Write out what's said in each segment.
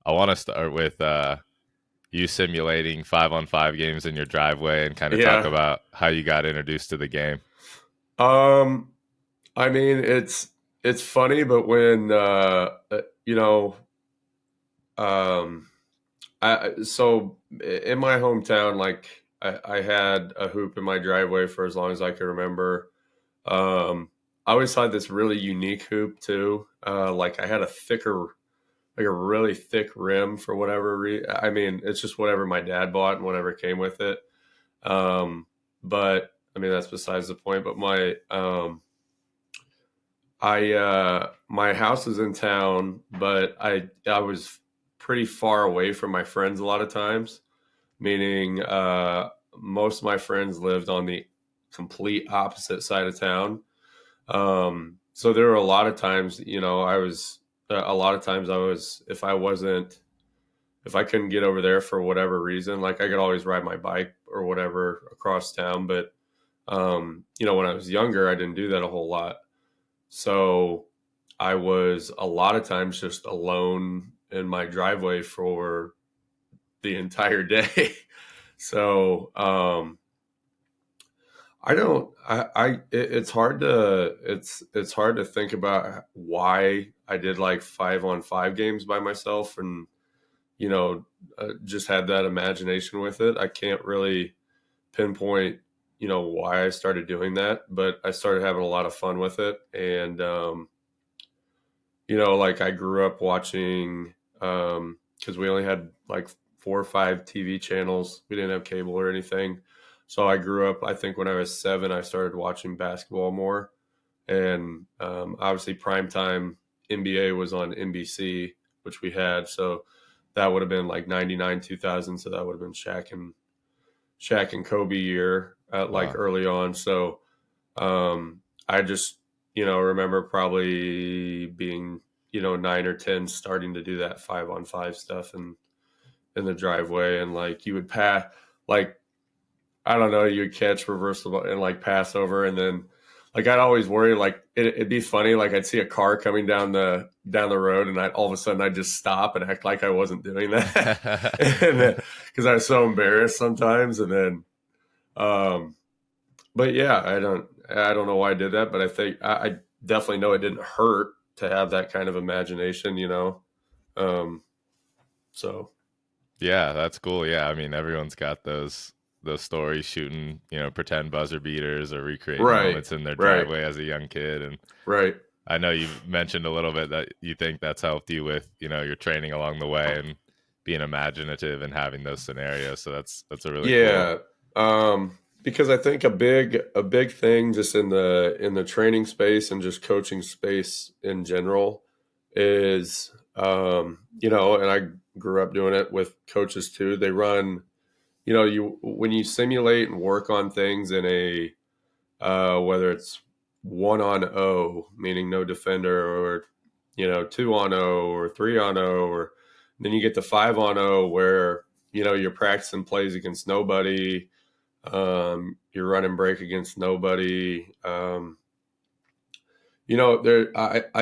I want to start with you simulating 5-on-5 games in your driveway and kind of talk Yeah. about how you got introduced to the game. Um, I mean, it's funny, but when you know, um, in my hometown, like I had a hoop in my driveway for as long as I can remember. Um, I always had this really unique hoop too. Like I had like a really thick rim for I mean, it's just whatever my dad bought and whatever came with it. Um, but I mean, that's besides the point. But my house is in town, but I was pretty far away from my friends a lot of times, meaning most of my friends lived on the complete opposite side of town. So there were a lot of times, a lot of times I was, if I couldn't get over there for whatever reason, like I could always ride my bike or whatever across town. But, when I was younger, I didn't do that a whole lot. So I was a lot of times just alone in my driveway for the entire day. So, I don't. it's it's hard to think about why I did like 5-on-5 games by myself, and just had that imagination with it. I can't really pinpoint, why I started doing that, but I started having a lot of fun with it, and like I grew up watching, because we only had like 4 or 5 TV channels. We didn't have cable or anything. So I grew up, I think when I was 7, I started watching basketball more. And obviously, primetime NBA was on NBC, which we had. So that would have been like 99, 2000. So that would have been Shaq and Kobe year, like Wow. early on. So I just, remember probably being, 9 or 10, starting to do that 5-on-5 stuff in the driveway. And like you would pass, like, I don't know, you would catch reversible and like pass over. And then like I'd always worry, like it'd be funny. Like I'd see a car coming down the road, and all of a sudden I'd just stop and act like I wasn't doing that. And because I was so embarrassed sometimes. And then, um, but yeah, I don't know why I did that, but I think I definitely know it didn't hurt to have that kind of imagination. Um, so Yeah, that's cool. Yeah, I mean everyone's got those stories shooting, pretend buzzer beaters or recreating right, moments in their right, driveway as a young kid. And right. I know you mentioned a little bit that you think that's helped you with, your training along the way and being imaginative and having those scenarios. So that's a really cool. Yeah, because I think a big thing just in the training space and just coaching space in general is, and I grew up doing it with coaches too. They run, you when you simulate and work on things in a, whether it's 1-on-0, meaning no defender, or 2-on-0 or 3-on-0, or then you get to 5-on-0 where you're practicing plays against nobody. You're running break against nobody. I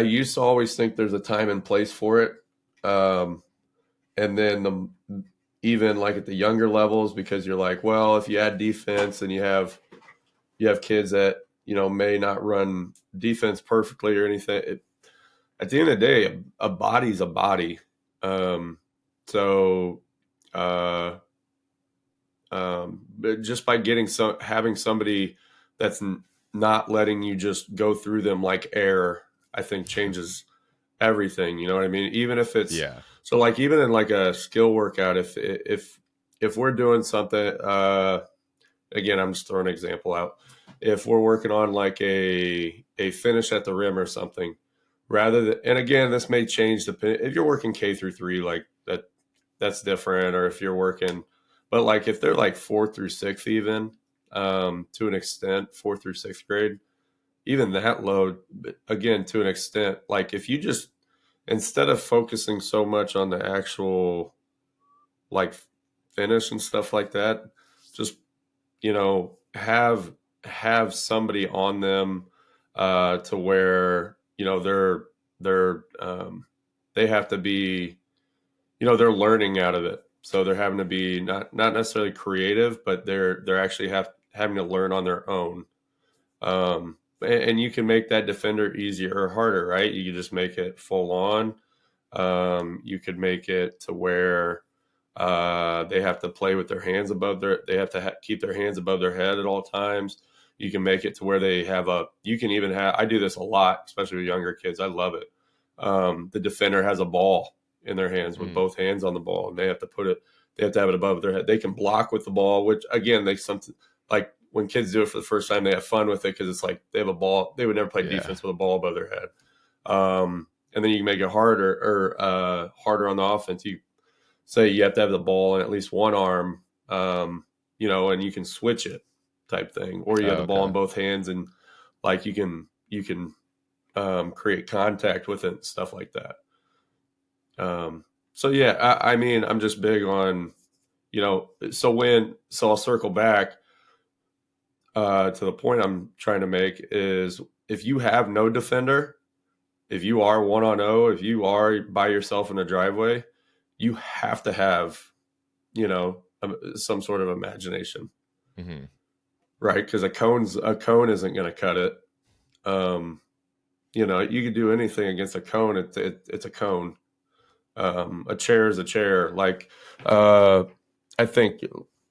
used to always think there's a time and place for it. Um, and then even like at the younger levels, because you're like, well, if you add defense and you have kids that may not run defense perfectly or anything. At the end of the day, a body's a body. Um, so uh, but just by having somebody that's not letting you just go through them like air, I think changes everything. You know what I mean? Even if it's Yeah. so, like even in like a skill workout, if we're doing something, again, I'm just throwing an example out. If we're working on like a finish at the rim or something, and again, this may change if you're working K through 3, like that's different, or if you're working, but like if they're like 4th through 6th, even, to an extent, 4th through 6th grade, even that load, again, to an extent, like if you just, instead of focusing so much on the actual like finish and stuff like that, just have somebody on them, to where they're they have to be they're learning out of it. So they're having to be not necessarily creative, but they're actually having to learn on their own. And you can make that defender easier or harder, right? You can just make it full on. You could make it to where they have to play with their hands they have to keep their hands above their head at all times. You can make it to where you can even I do this a lot, especially with younger kids. I love it. The defender has a ball in their hands with both hands on the ball, and they have to have it above their head. They can block with the ball, which again, like when kids do it for the first time, they have fun with it because it's like they have a ball. They would never play defense with a ball above their head. And then you can make it harder on the offense. You say you have to have the ball in at least one arm, and you can switch it type thing, or you have the ball in both hands, and like you can create contact with it and stuff like that. So yeah, I mean, I'm just big on, so I'll circle back to the point I'm trying to make is if you have no defender, if you are 1-on-0, if you are by yourself in a driveway, you have to have, some sort of imagination, right? Because a cone isn't going to cut it. You can do anything against a cone. It's a cone. A chair is a chair. Like, I think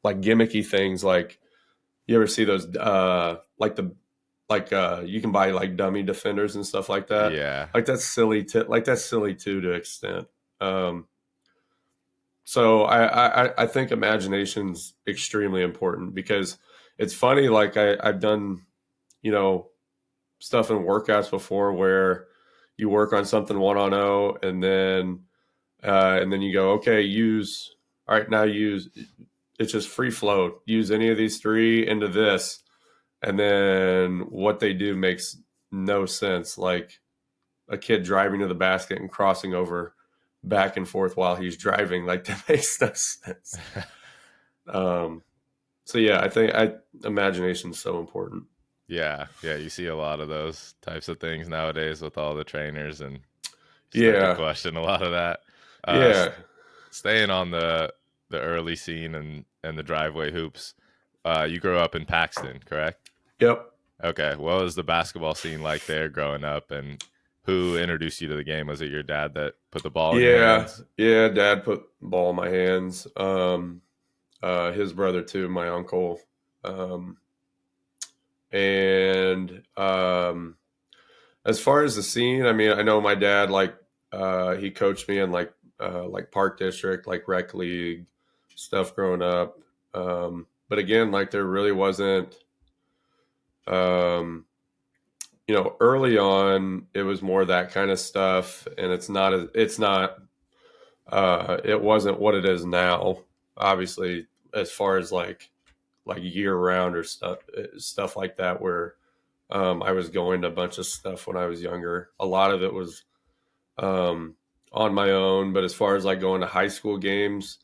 like gimmicky things, like you ever see those, you can buy like dummy defenders and stuff like that. Yeah. Like that's silly too to extent. So I think imagination's extremely important because it's funny. Like I've done, stuff in workouts before where you work on something 1-on-0 and then you go, okay, it's just free flow. Use any of these three into this. And then what they do makes no sense. Like a kid driving to the basket and crossing over back and forth while he's driving, like that makes no sense. So yeah, I think imagination is so important. Yeah. You see a lot of those types of things nowadays with all the trainers, and question a lot of that. Staying on the early scene and the driveway hoops. You grew up in Paxton, correct? Yep. Okay. What was the basketball scene like there growing up, and who introduced you to the game? Was it your dad that put the ball in your hands? Yeah, Dad put the ball in my hands. His brother too, my uncle. And as far as the scene, I mean, I know my dad, like, he coached me in like Park District, like rec league stuff growing up. But again, like there really wasn't, early on it was more that kind of stuff, and it wasn't what it is now, obviously, as far as like year round or stuff like that, where I was going to a bunch of stuff when I was younger. A lot of it was on my own, but as far as like going to high school games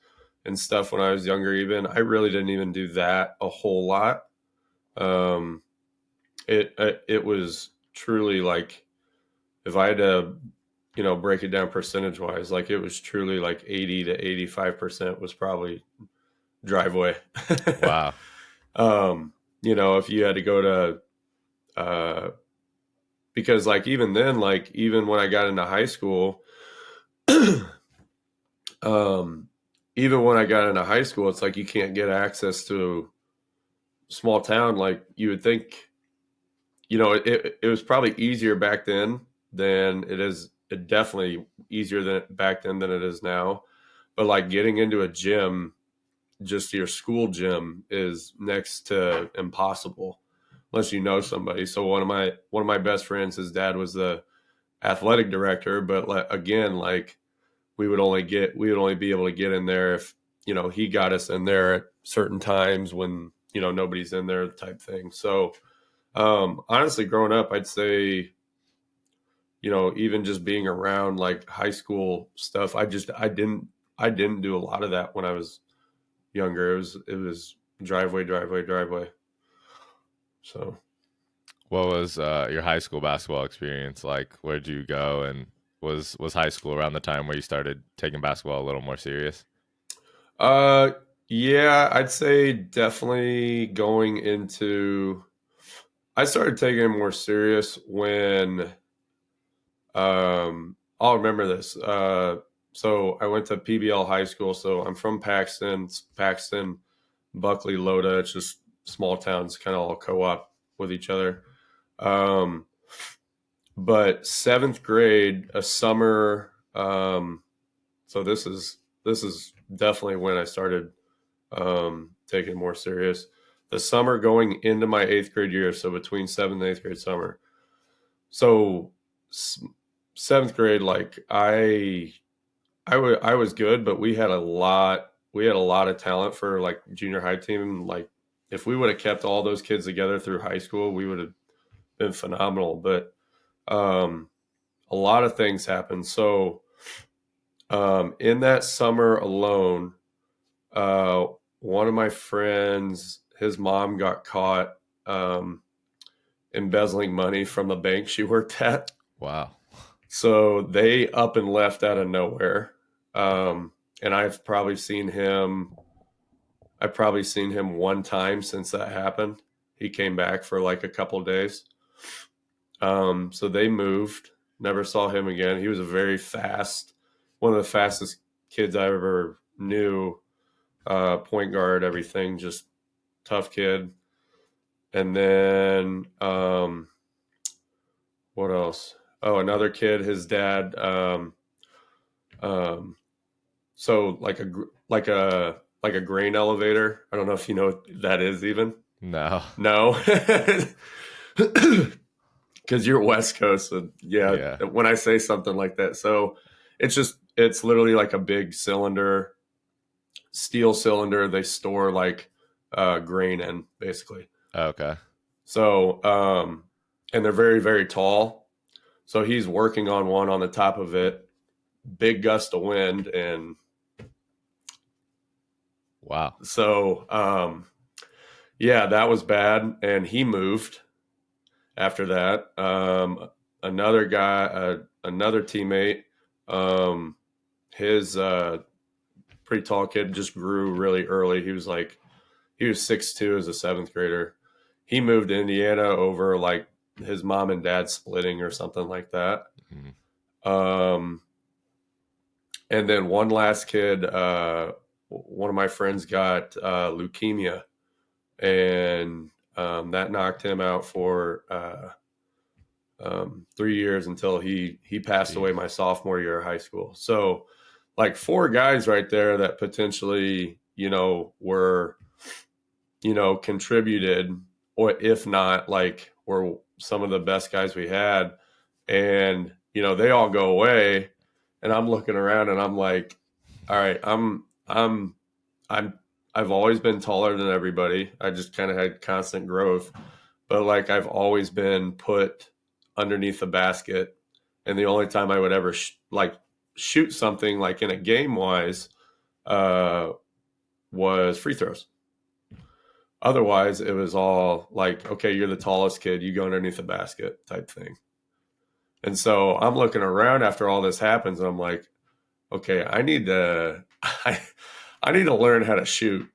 and stuff when I was younger, even I really didn't even do that a whole lot. It was truly like, if I had to, break it down percentage wise, like it was truly like 80 to 85% was probably driveway. Wow. If you had to go to, because like even then, like even when I got into high school, it's like you can't get access to small town. Like you would think, it was probably easier back then than it is. It definitely easier back then than it is now. But like getting into a gym, just your school gym, is next to impossible unless you know somebody. So one of my best friends, his dad was the athletic director, but again, like we would only be able to get in there if, he got us in there at certain times when, nobody's in there type thing. So, honestly, growing up, I'd say, even just being around like high school stuff, I didn't do a lot of that when I was younger. It was driveway. So what was your high school basketball experience like? Where'd you go, and was high school around the time where you started taking basketball a little more serious? Yeah, I'd say definitely going into. I started taking it more serious when. I'll remember this. So I went to PBL High School. So I'm from Paxton. It's Paxton, Buckley, Loda. It's just small towns, kind of all co-op with each other. But seventh grade, a summer. So this is definitely when I started taking it more serious. The summer going into my eighth grade year, so between seventh and eighth grade summer. So seventh grade, like I was good, but we had a lot of talent for like junior high team. Like if we would have kept all those kids together through high school, we would have been phenomenal. But a lot of things happened. So in that summer alone, one of my friends, his mom got caught embezzling money from the bank she worked at. Wow. So they up and left out of nowhere. And I've probably seen him one time since that happened. He came back for like a couple of days. So they moved, never saw him again. He was one of the fastest kids I ever knew, point guard, everything, just tough kid. And then, what else? Oh, another kid, his dad, so like a grain elevator. I don't know if you know what that is even. No. Because you're West Coast. So yeah, when I say something like that. So it's literally like a big cylinder, steel cylinder. They store like grain in, basically. Okay. So, and they're very, very tall. So he's working on one on the top of it, big gust of wind. And wow. So, yeah, that was bad. And he moved after that. Another guy, another teammate, his pretty tall kid just grew really early. He was 6'2" as a seventh grader. He moved to Indiana over like his mom and dad splitting or something like that. Mm-hmm. And then one last kid, one of my friends got leukemia, and that knocked him out for 3 years until he passed away my sophomore year of high school. So like 4 guys right there that potentially, were, contributed, or if not, like were some of the best guys we had. And, they all go away, and I'm looking around and I'm like, all right, I've always been taller than everybody. I just kind of had constant growth, but like I've always been put underneath the basket. And the only time I would ever shoot something like in a game wise was free throws. Otherwise, it was all like, okay, you're the tallest kid, you go underneath the basket type thing. And so I'm looking around after all this happens, and I'm like, okay, I need to learn how to shoot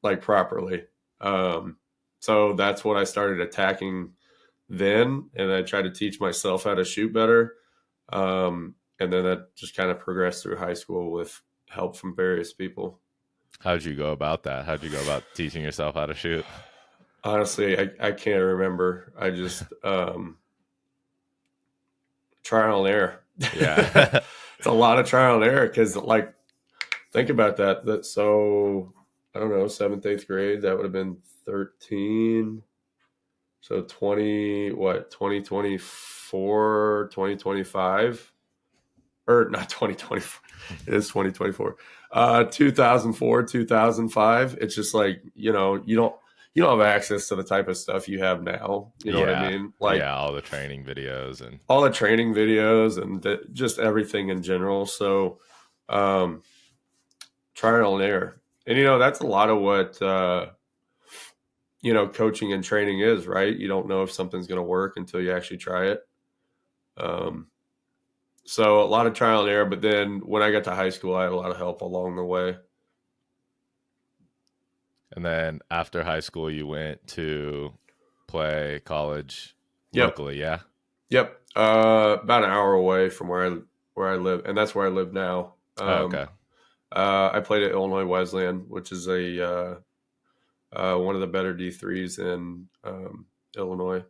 like properly. So that's what I started attacking then, and I tried to teach myself how to shoot better. And then that just kind of progressed through high school with help from various people. How'd you go about that? How'd you go about teaching yourself how to shoot? Honestly, I can't remember. I just trial and error. Yeah. It's a lot of trial and error, because like, think about that. So I don't know, 7th, 8th grade, that would have been 13. So 2024, 2025, or not 2024. It is 2024. 2004, 2005. It's just like, you don't have access to the type of stuff you have now. You know what I mean? Like, all the training videos and just everything in general. So, trial and error. And, that's a lot of what, coaching and training is, right? You don't know if something's going to work until you actually try it. So a lot of trial and error, but then when I got to high school, I had a lot of help along the way. And then after high school, you went to play college Yep. locally, yeah? Yep. About an hour away from where I live, and that's where I live now. Oh, okay. I played at Illinois Wesleyan, which is a one of the better D3s in Illinois.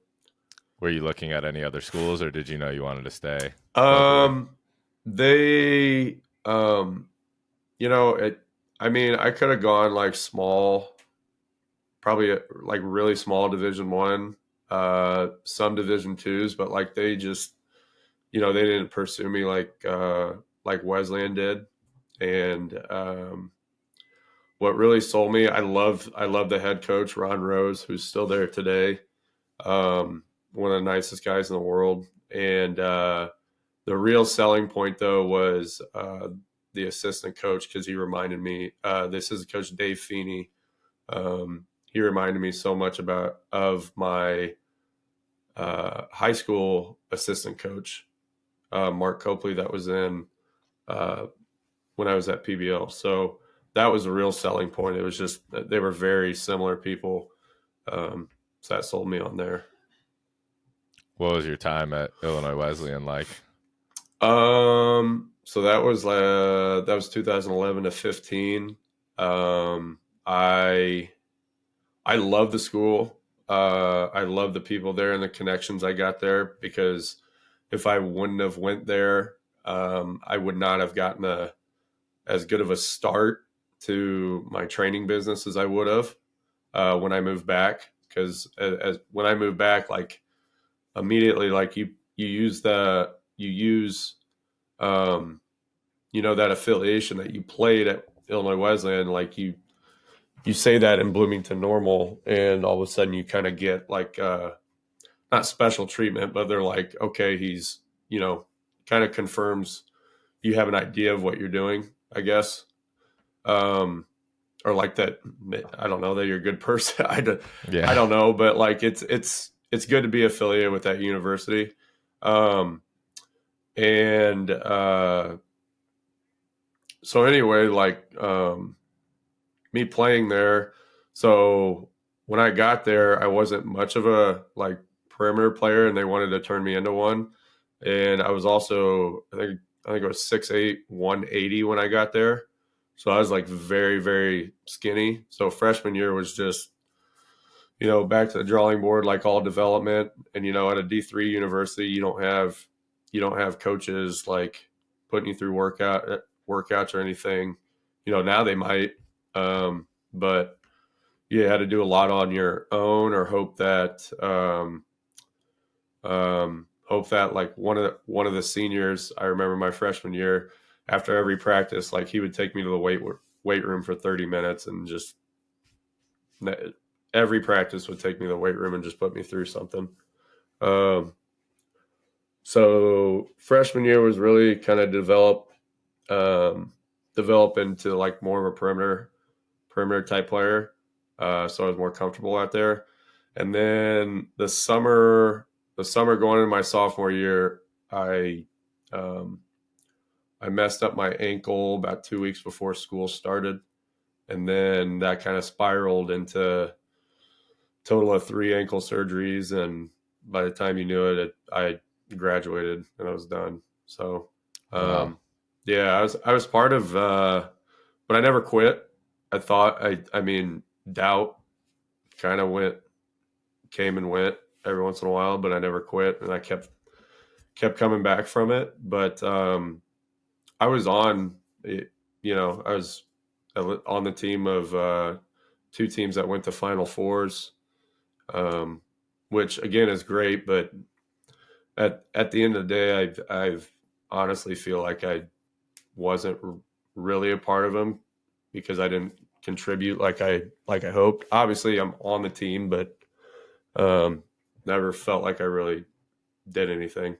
Were you looking at any other schools, or did you know you wanted to stay locally? They, you know, I mean, I could have gone like small, probably like really small Division 1, some Division 2s, but like they just, you know, they didn't pursue me like Wesleyan did. And what really sold me, I love the head coach, Ron Rose, who's still there today. One of the nicest guys in the world. And the real selling point, though, was the assistant coach, because he reminded me, this is Coach Dave Feeney. He reminded me so much of my high school assistant coach, Mark Copley, that was in when I was at PBL. So that was a real selling point. It was just they were very similar people. So that sold me on there. What was your time at Illinois Wesleyan like? So that was 2011 to 15. I love the school. I love the people there and the connections I got there, because if I wouldn't have went there, I would not have gotten as good of a start to my training business as I would have when I moved back. Because when I moved back, like immediately, like you use you know, that affiliation that you played at Illinois Wesleyan, like you say that in Bloomington Normal, and all of a sudden you kind of get like not special treatment, but they're like, okay, he's, you know, kind of confirms you have an idea of what you're doing, I guess. Or like that, I don't know, that you're a good person. I don't know, but like it's good to be affiliated with that university. And so anyway, like me playing there. So when I got there, I wasn't much of a like perimeter player, and they wanted to turn me into one. And I was also, I think it was 6'8", 180 when I got there. So I was like very, very skinny. So freshman year was just, you know, back to the drawing board, like all development. And, you know, at a D3 university, you don't have coaches like putting you through workouts or anything. You know, now they might, but you had to do a lot on your own, or hope that like one of the seniors, I remember my freshman year, after every practice, like he would take me to the weight room for 30 minutes, and just every practice would take me to the weight room and just put me through something. So freshman year was really kind of develop into like more of a perimeter type player. So I was more comfortable out there. And then the summer going into my sophomore year, I messed up my ankle about 2 weeks before school started. And then that kind of spiraled into a total of 3 ankle surgeries. And by the time you knew it, I graduated and I was done. So, Wow. yeah, I was part of, but I never quit. I thought, I mean, doubt kind of came and went every once in a while, but I never quit, and I kept coming back from it. But I was on, you know, I was on the team of 2 teams that went to Final Fours, which again is great. But at the end of the day, I've honestly feel like I wasn't really a part of them, because I didn't contribute like I hoped. Obviously, I'm on the team, but never felt like I really did anything.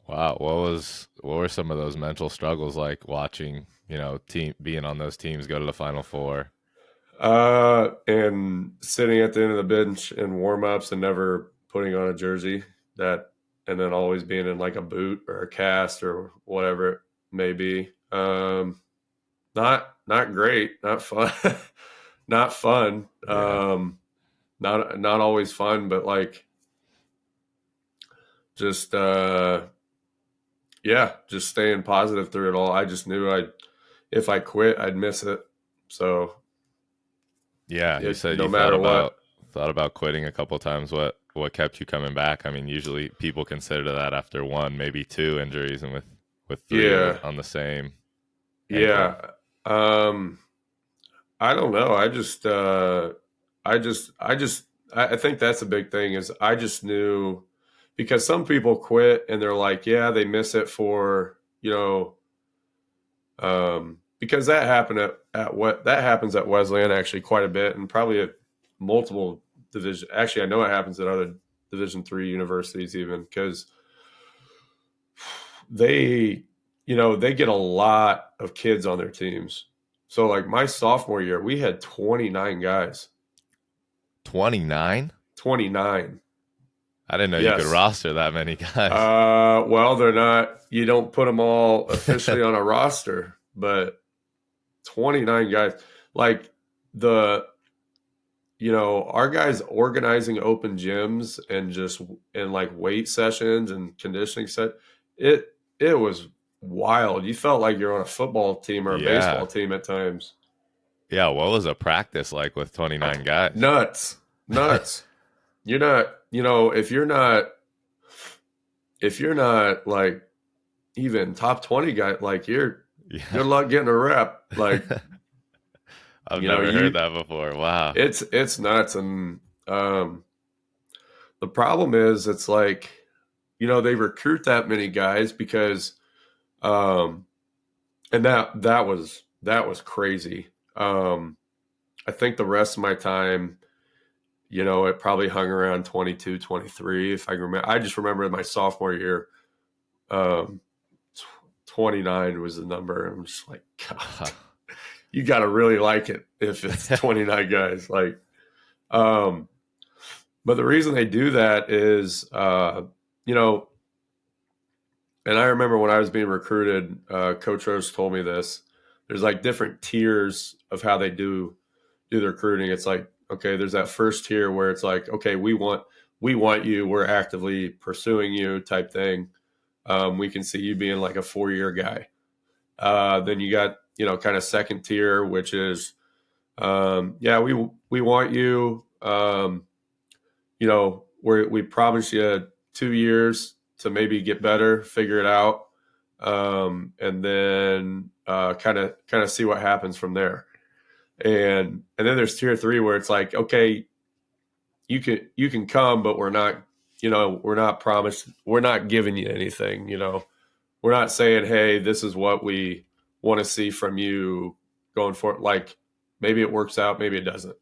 Wow. What were some of those mental struggles like, watching, you know, being on those teams go to the Final Four? And sitting at the end of the bench in warm-ups and never putting on a jersey. That and then always being in like a boot or a cast or whatever it may be. Not great, not fun, not fun. Yeah. Not always fun, but like just just staying positive through it all. I just knew if I quit, I'd miss it. So yeah, you said no you matter what. thought about quitting a couple times. What kept you coming back? I mean, usually people consider that after one, maybe two injuries, and with three Yeah. on the same ankle. Yeah. Um, I don't know. I think that's a big thing is I just knew because some people quit and they're like, yeah, they miss it for, because that happened at what that happens at Wesleyan actually quite a bit and probably at multiple division. Actually, I know it happens at other Division III universities even because they, they get a lot of kids on their teams. So like my sophomore year, we had 29 guys. 29? 29. I didn't know you Yes. could roster that many guys. Well, they're not, you don't put them all officially on a roster, but 29 guys. Like our guys organizing open gyms and like weight sessions and conditioning set, it was wild. You felt like you're on a football team or a baseball team at times. Yeah, what was a practice like with 29 guys? Nuts. You're not, if you're not like even top 20 guy, like good luck getting a rep. Like I've never heard that before. Wow. It's nuts. And the problem is it's like, they recruit that many guys because and that was crazy. I think the rest of my time, it probably hung around 22, 23. If I remember, I just remember my sophomore year, 29 was the number. I'm just like, God, you got to really like it if it's 29 guys. Like, but the reason they do that is, and I remember when I was being recruited, Coach Rose told me this. There's like different tiers of how they do the recruiting. It's like, okay, there's that first tier where it's like, okay, we want you, we're actively pursuing you type thing. We can see you being like a 4-year guy. Then you got, kind of second tier, which is, we want you, we promise you 2 years to maybe get better, figure it out. And then, kind of see what happens from there. And then there's tier 3 where it's like, okay, you can come, but we're not promised, we're not giving you anything, we're not saying, hey, this is what we want to see from you going forward. Like maybe it works out, maybe it doesn't.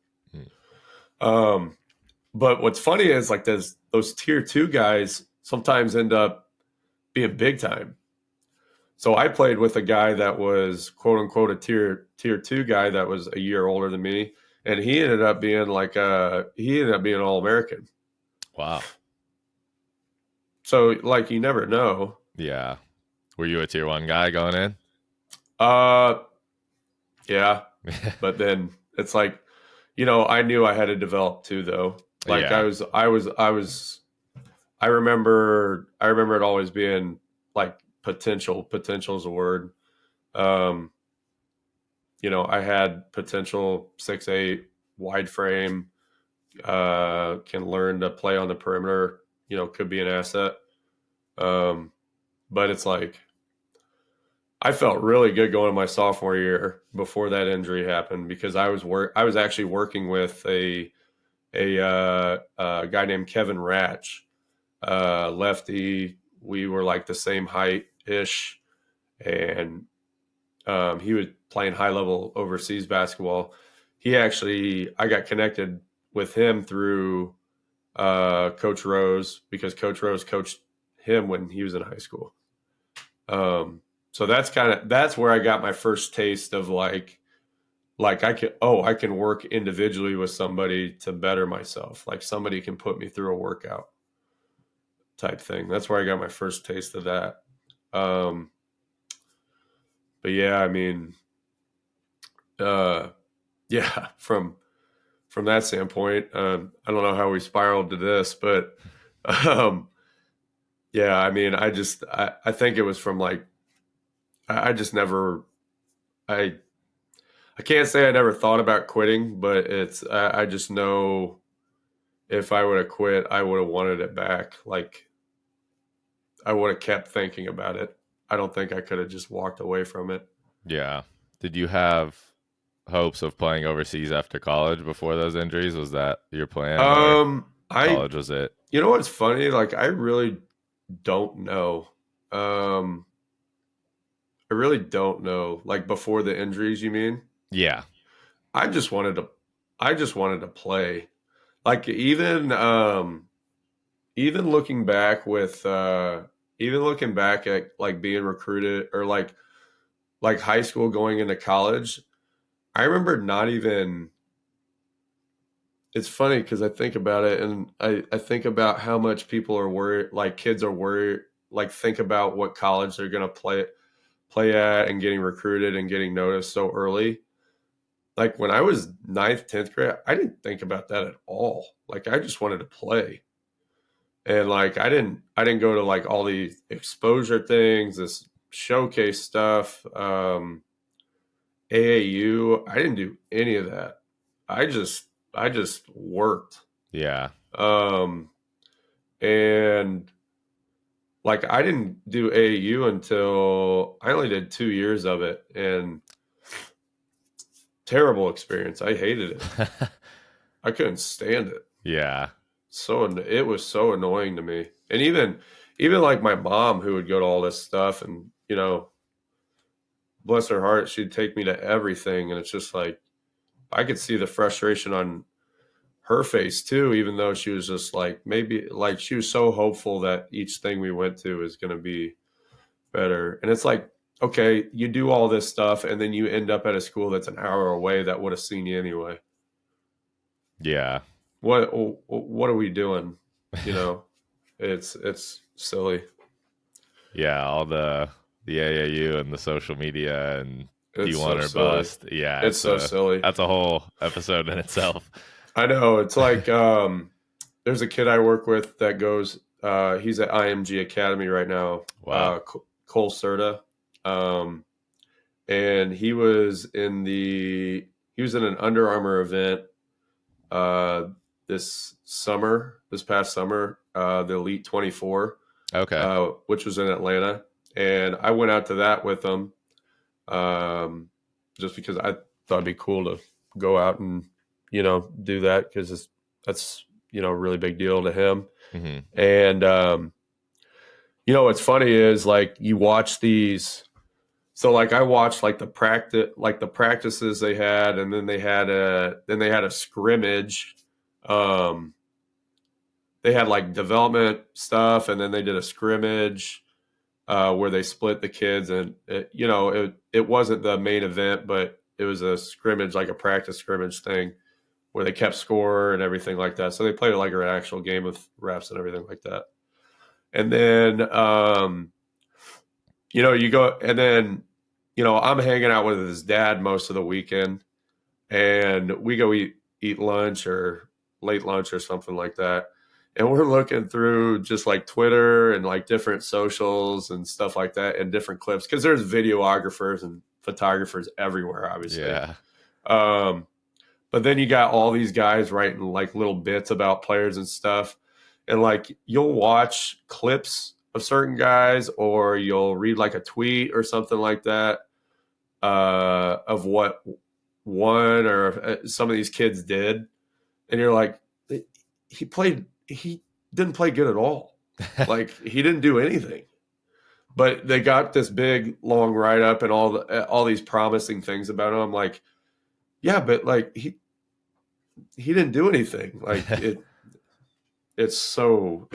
But what's funny is like those tier 2 guys sometimes end up being big time. So I played with a guy that was quote unquote a tier 2 guy that was a year older than me. And he ended up being an All-American. Wow. So like, you never know. Yeah. Were you a tier 1 guy going in? Yeah. But then it's like, I knew I had to develop too though. Like I remember it always being like potential is a word. I had potential 6'8", wide frame, can learn to play on the perimeter, could be an asset. But it's like, I felt really good going in my sophomore year before that injury happened because I was actually working with a guy named Kevin Ratch, lefty. We were like the same height ish, and he was playing high level overseas basketball. I got connected with him through Coach Rose because Coach Rose coached him when he was in high school. So that's where I got my first taste of like I can work individually with somebody to better myself. Like somebody can put me through a workout. type thing. That's where I got my first taste of that. But yeah, I mean, yeah, from that standpoint, I don't know how we spiraled to this, but yeah, I mean, I think it was from like, I just never, I can't say I never thought about quitting, but I just know if I would have quit, I would have wanted it back. Like, I would have kept thinking about it. I don't think I could have just walked away from it. Yeah. Did you have hopes of playing overseas after college before those injuries? Was that your plan, or college was it? You know what's funny? Like, I really don't know. I really don't know. Like, before the injuries, you mean? Yeah. I just wanted to play. Like, even looking back at like being recruited, or like high school going into college, I remember not even. It's funny because I think about it, and I think about how much people are worried, like kids are worried, like think about what college they're going to play at and getting recruited and getting noticed so early. Like when I was 9th, 10th grade, I didn't think about that at all. Like I just wanted to play. And like I didn't go to like all these exposure things, this showcase stuff, AAU. I didn't do any of that. I just worked. Yeah. And like I didn't do AAU until I only did 2 years of it, and terrible experience. I hated it. I couldn't stand it. Yeah. It was so annoying to me. And even like my mom, who would go to all this stuff, and bless her heart, she'd take me to everything, and it's just like I could see the frustration on her face too, even though she was just like, maybe like she was so hopeful that each thing we went to is going to be better. And it's like, okay, you do all this stuff and then you end up at a school that's an hour away that would have seen you anyway. Yeah. What are we doing? It's silly. Yeah, all the AAU and the social media and D1 so or bust. Yeah, it's so silly. That's a whole episode in itself. I know. It's like there's a kid I work with that goes. He's at IMG Academy right now. Wow. Cole Serta, and he was in an Under Armour event this past summer, the Elite 24. Okay. Which was in Atlanta, and I went out to that with him, just because I thought it'd be cool to go out and do that, because that's a really big deal to him. Mm-hmm. And what's funny is like you watch these. So like I watched like the practices they had, and then they had a scrimmage. They had like development stuff, and then they did a scrimmage where they split the kids, and it wasn't the main event, but it was a scrimmage, like a practice scrimmage thing where they kept score and everything like that. So they played like an actual game with refs and everything like that. And then you go, and then I'm hanging out with his dad most of the weekend, and we go eat lunch or late lunch or something like that. And we're looking through just like Twitter and like different socials and stuff like that, and different clips, because there's videographers and photographers everywhere, obviously. Yeah. But then you got all these guys writing like little bits about players and stuff. And like you'll watch clips of certain guys, or you'll read like a tweet or something like that of what one or some of these kids did. And you're like, he didn't play good at all. Like he didn't do anything, but they got this big long write up and all these promising things about him. I'm like, yeah, but like he didn't do anything. Like it's so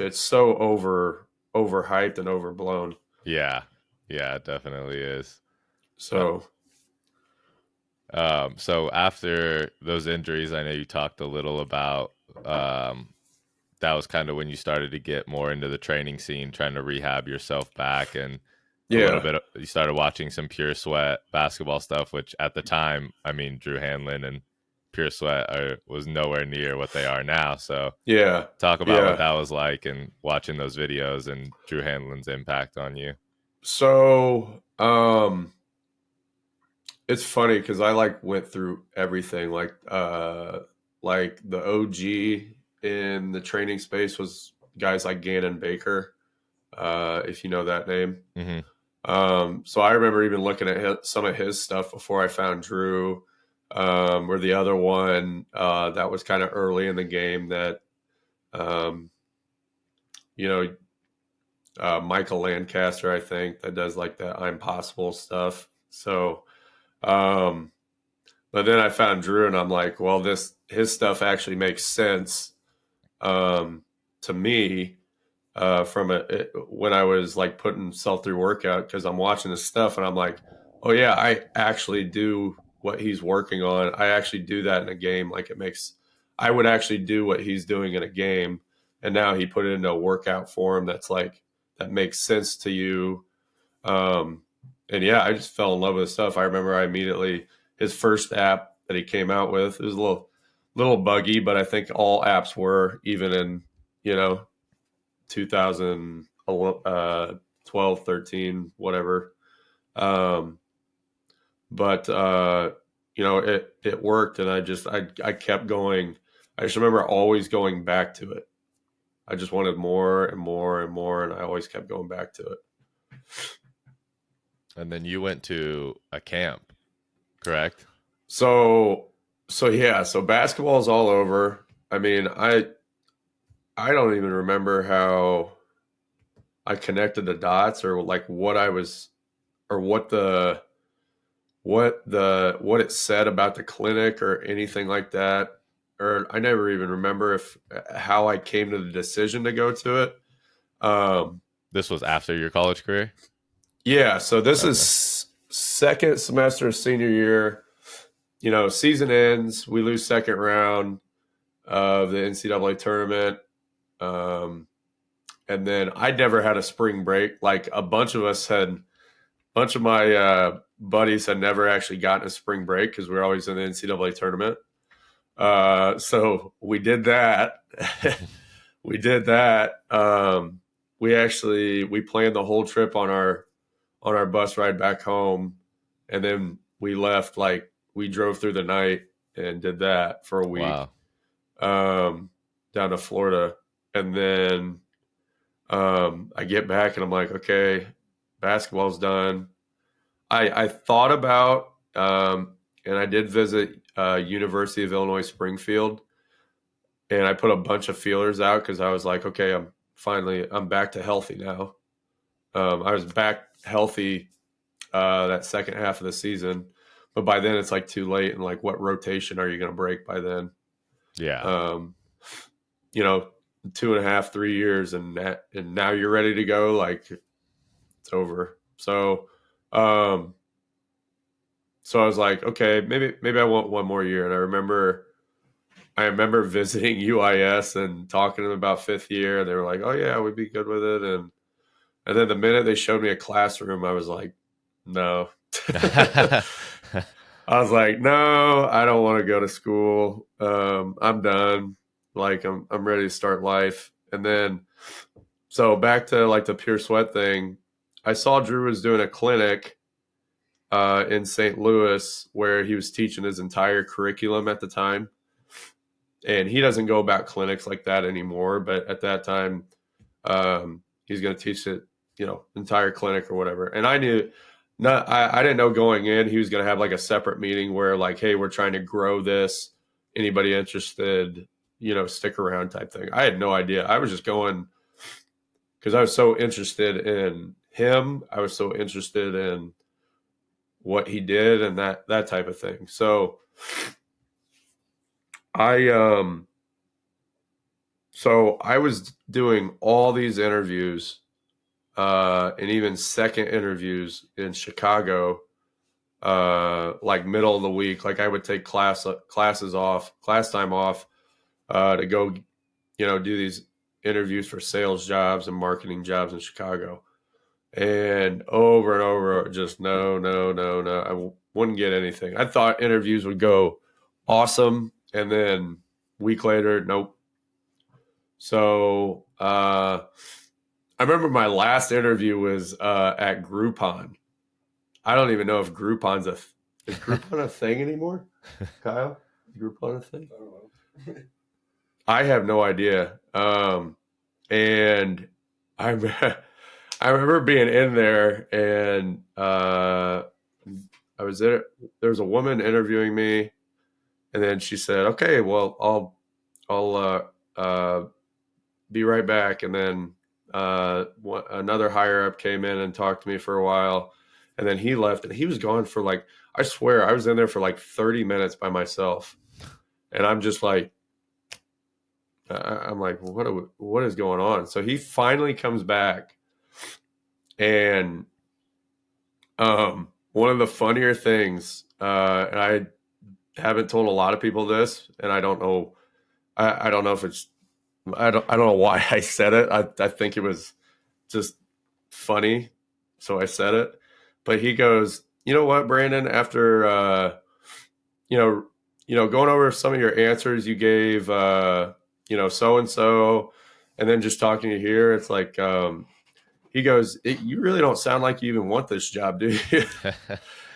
overhyped and overblown. Yeah, it definitely is. So so after those injuries, I know you talked a little about that was kind of when you started to get more into the training scene, trying to rehab yourself back, and a little bit you started watching some Pure Sweat basketball stuff, which at the time, I mean, Drew Hanlon and Pure Sweat was nowhere near what they are now. So talk about what that was like and watching those videos and Drew Hanlon's impact on you. So it's funny because I went through everything. Like the OG in the training space was guys like Gannon Baker, if you know that name. Mm-hmm. So I remember even looking at some of his stuff before I found Drew, or the other one that was kind of early in the game that, Michael Lancaster, I think, that does like that I'm Possible stuff. So, but then I found Drew and I'm like, well, his stuff actually makes sense to me from when I was like putting myself through workout, because I'm watching this stuff and I'm like, oh yeah, I actually do what he's working on. I actually do that in a game. Like I would actually do what he's doing in a game. And now he put it into a workout form that makes sense to you. And yeah, I just fell in love with the stuff. I remember his first app that he came out with, it was a little buggy, but I think all apps were, even in, 2012, 13, whatever. But it worked, and I kept going. I just remember always going back to it. I just wanted more and more and more, and I always kept going back to it. And then you went to a camp, correct? So basketball is all over. I mean, I don't even remember how I connected the dots, or like what it said about the clinic or anything like that. Or I never even remember how I came to the decision to go to it. This was after your college career? Yeah. So this is second semester of senior year. Season ends, we lose second round of the NCAA tournament. And then I never had a spring break. Like a bunch of my buddies had never actually gotten a spring break because we were always in the NCAA tournament. So we did that. We planned the whole trip on our bus ride back home. And then we left, we drove through the night and did that for a week. Wow. Down to Florida. And then I get back and I'm like, okay, basketball's done. I thought about, and I did visit University of Illinois Springfield, and I put a bunch of feelers out because I was like, okay, I'm back to healthy now. I was back healthy that second half of the season, but by then it's like too late. And like, what rotation are you going to break by then? Yeah. 2.5, 3 years, and now you're ready to go. Like, it's over. So I was like, okay, maybe I want one more year. And I remember visiting UIS and talking to them about fifth year, and they were like, oh yeah, we'd be good with it. And then the minute they showed me a classroom, I was like, no. I was like, no, I don't want to go to school. I'm done. Like I'm ready to start life. And then, so back to like the Pure Sweat thing, I saw Drew was doing a clinic in St. Louis where he was teaching his entire curriculum at the time. And he doesn't go about clinics like that anymore. But at that time, he's going to teach it, entire clinic or whatever. And I knew I didn't know going in, he was going to have like a separate meeting where like, hey, we're trying to grow this. Anybody interested, stick around type thing. I had no idea. I was just going because I was so interested in him. I was so interested in what he did and that type of thing. So I was doing all these interviews, and even second interviews in Chicago, like middle of the week. Like I would take class time off, to go, do these interviews for sales jobs and marketing jobs in Chicago. And over, just no. I wouldn't get anything. I thought interviews would go awesome. And then a week later, nope. So I remember my last interview was at Groupon. I don't even know if Groupon's is Groupon a thing anymore? Kyle? Is Groupon a thing? I don't know. I have no idea. And I remember being in there, and I was there. There was a woman interviewing me, and then she said, "Okay, well, I'll be right back." And then another higher up came in and talked to me for a while, and then he left, and he was gone for like, I swear, I was in there for like 30 minutes by myself, and I'm just like, I'm like, what is going on? So he finally comes back, and one of the funnier things, and I haven't told a lot of people this, and I don't know, I don't know if it's, I don't know why I said it. I think it was just funny, so I said it. But he goes, "You know what, Brandon? After going over some of your answers you gave, so and so, and then just talking to you here, it's like." He goes, "You really don't sound like you even want this job, do you?"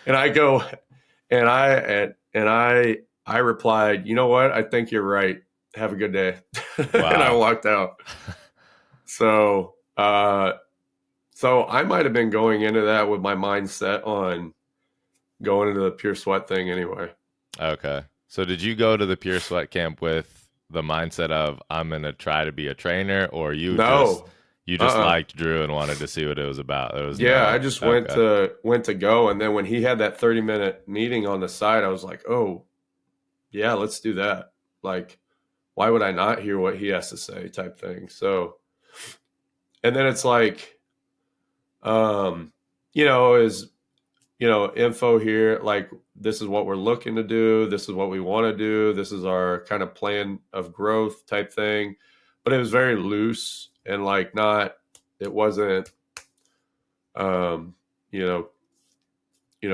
And I go, and I replied, "You know what? I think you're right. Have a good day." Wow. And I walked out. So I might have been going into that with my mindset on going into the Pure Sweat thing anyway. Okay. So did you go to the Pure Sweat camp with the mindset of, I'm going to try to be a trainer, or you just liked Drew and wanted to see what it was about? I just went to go, and then when he had that 30-minute meeting on the side, I was like, "Oh, yeah, let's do that." Like, why would I not hear what he has to say, type thing. So, and then it's like, info here, like, this is what we're looking to do. This is what we want to do. This is our kind of plan of growth type thing. But it was very loose. And like it wasn't,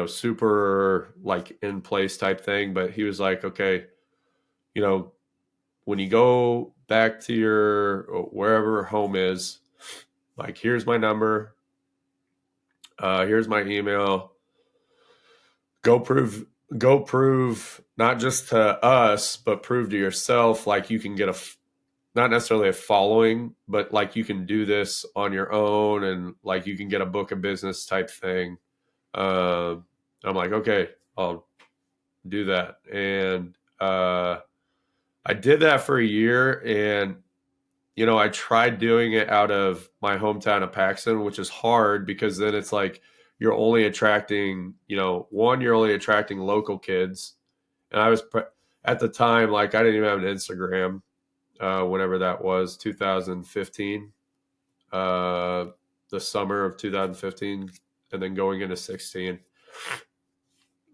super like in place type thing. But he was like, "Okay, when you go back to your wherever home is, like, here's my number, here's my email. Go prove not just to us, but prove to yourself like you can get not necessarily a following, but like you can do this on your own, and like you can get a book of business type thing." I'm like, "Okay, I'll do that." And I did that for a year, and I tried doing it out of my hometown of Paxton, which is hard because then it's like you're only attracting, you're only attracting local kids. And I was at the time, like, I didn't even have an Instagram. Whenever that was, 2015, the summer of 2015, and then going into 16.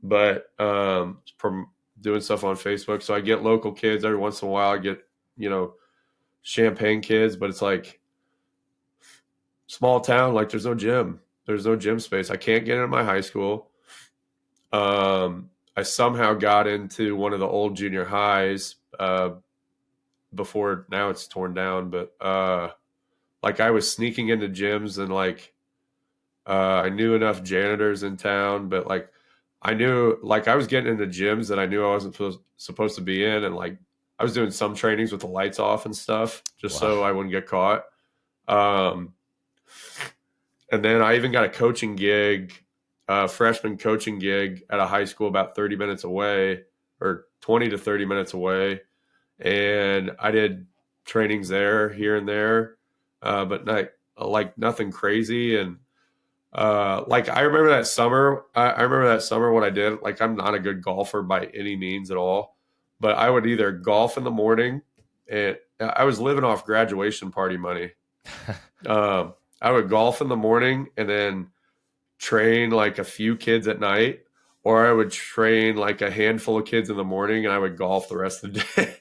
But from doing stuff on Facebook, so I get local kids every once in a while. I get Champaign kids, but it's like small town. Like, there's no gym space. I can't get into my high school. I somehow got into one of the old junior highs. Before, now it's torn down, but like, I was sneaking into gyms, and like I knew enough janitors in town, but like I knew, like, I was getting into gyms that I knew I wasn't supposed to be in, and like I was doing some trainings with the lights off and stuff just so I wouldn't get caught. And then I even got a coaching gig, freshman coaching gig at a high school about 30 minutes away, or 20 to 30 minutes away. And I did trainings there, here and there, but not like nothing crazy. And like, I remember that summer. I remember that summer what I did. Like, I'm not a good golfer by any means at all, but I would either golf in the morning, and I was living off graduation party money. I would golf in the morning and then train like a few kids at night, or I would train like a handful of kids in the morning, and I would golf the rest of the day.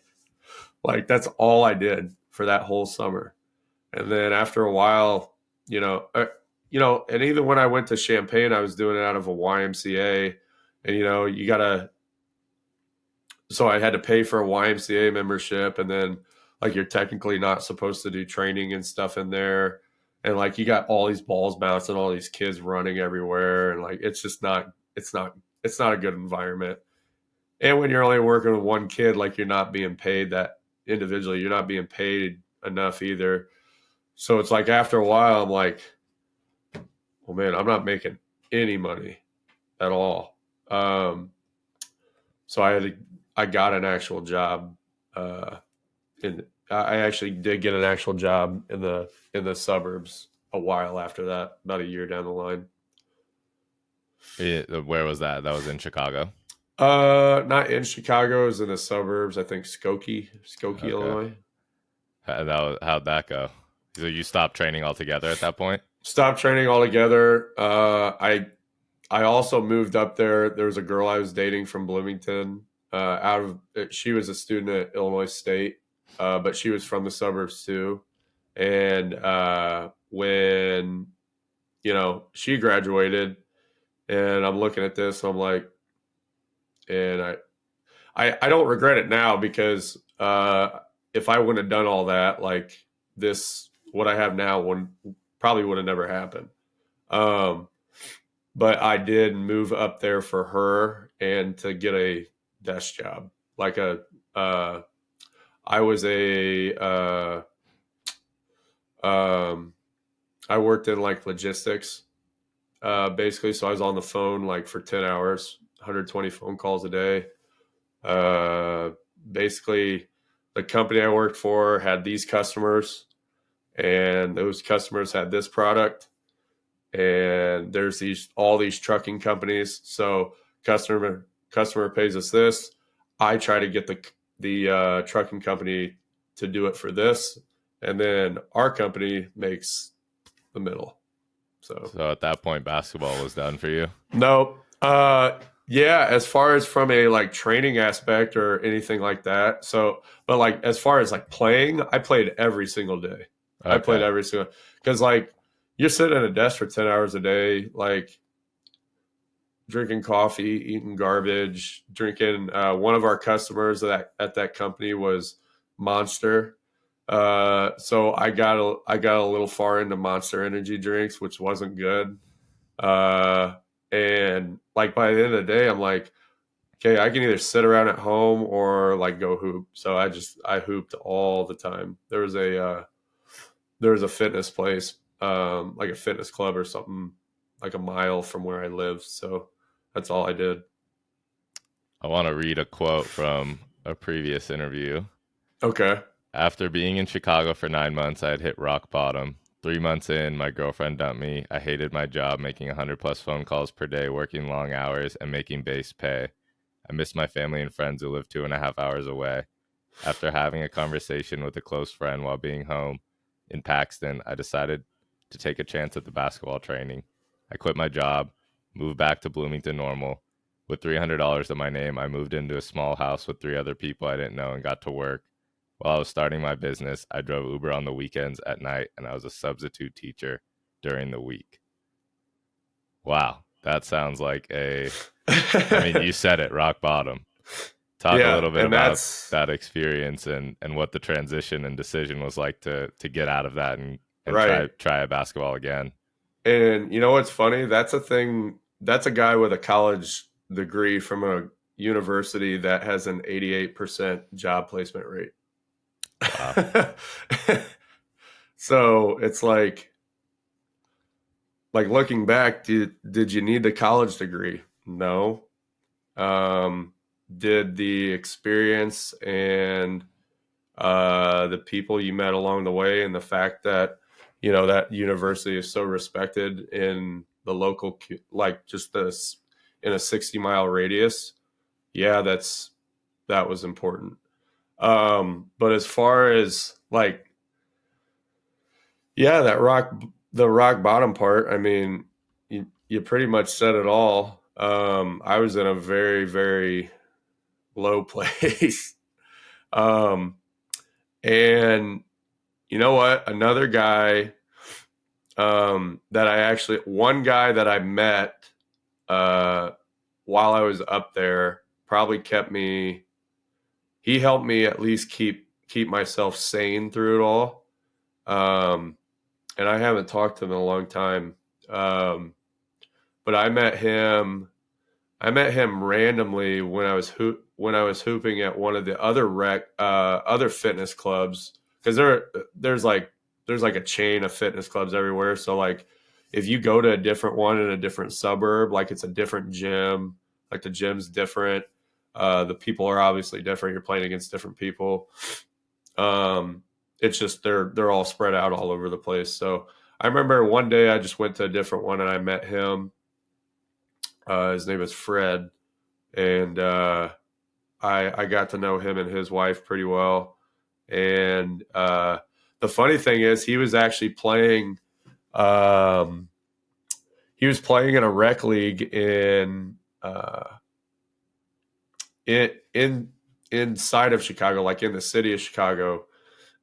Like, that's all I did for that whole summer. And then after a while, and even when I went to Champaign, I was doing it out of a YMCA, and so I had to pay for a YMCA membership, and then like you're technically not supposed to do training and stuff in there. And like you got all these balls bouncing, all these kids running everywhere, and like it's not a good environment. And when you're only working with one kid, like you're not being paid that individually, you're not being paid enough either. So it's like after a while, I'm like, well, man, I'm not making any money at all. So I got an actual job. I actually did get an actual job in the suburbs a while after that, about a year down the line. Where was that? That was in Chicago? Not in Chicago. It was in the suburbs. I think Skokie, okay. Illinois. How'd that go? So you stopped training altogether at that point? Stopped training altogether. I also moved up there. There was a girl I was dating from Bloomington. She was a student at Illinois State, but she was from the suburbs too. And when she graduated, and I'm looking at this, I'm like, and I don't regret it now, because if I wouldn't have done all that, like this, what I have now probably would have never happened. But I did move up there for her and to get a desk job. Like I worked in like logistics, basically. So I was on the phone like for 10 hours, 120 phone calls a day. Basically the company I worked for had these customers, and those customers had this product, and there's all these trucking companies. So customer pays us this. I try to get the trucking company to do it for this, and then our company makes the middle. So at that point, basketball was done for you? No. Yeah, as far as from a like training aspect or anything like that. So, but like as far as like playing, I played every single day. Okay. I played every single, because like you're sitting at a desk for 10 hours a day, like drinking coffee, eating garbage, drinking. One of our customers at that company was Monster. So I got a little far into Monster energy drinks, which wasn't good. And like by the end of the day, I'm like, okay, I can either sit around at home or like go hoop. So I hooped all the time. There was a fitness place, like a fitness club or something, like a mile from where I lived. So that's all I did. I want to read a quote from a previous interview. Okay. After being in Chicago for 9 months, I had hit rock bottom. 3 months in, my girlfriend dumped me. I hated my job, making 100+ phone calls per day, working long hours, and making base pay. I missed my family and friends who lived 2.5 hours away. After having a conversation with a close friend while being home in Paxton, I decided to take a chance at the basketball training. I quit my job, moved back to Bloomington Normal. With $300 to my name, I moved into a small house with 3 other people I didn't know and got to work. While I was starting my business, I drove Uber on the weekends at night, and I was a substitute teacher during the week. Wow, that sounds like I mean, you said it, rock bottom. Talk a little bit about that experience and what the transition and decision was like to get out of that and try a basketball again. And you know what's funny? That's a guy with a college degree from a university that has an 88% job placement rate. Wow. So it's like looking back, did you need the college degree? No. Did the experience and the people you met along the way, and the fact that that university is so respected in the local, like just this in a 60-mile radius, yeah, that was important. But as far as like, yeah, the rock bottom part, I mean, you pretty much said it all. I was in a very, very low place. And, You know what? Another guy one guy that I met while I was up there probably he helped me at least keep myself sane through it all. And I haven't talked to him in a long time. But I met him randomly when I was hooping at one of the other fitness clubs, because there's like a chain of fitness clubs everywhere. So like if you go to a different one in a different suburb, like it's a different gym, like the gym's different. The people are obviously different. You're playing against different people. It's just they're all spread out all over the place. So I remember one day I just went to a different one and I met him. His name is Fred, and I got to know him and his wife pretty well. And the funny thing is, he was actually playing. He was playing in a rec league inside of Chicago, like in the city of Chicago,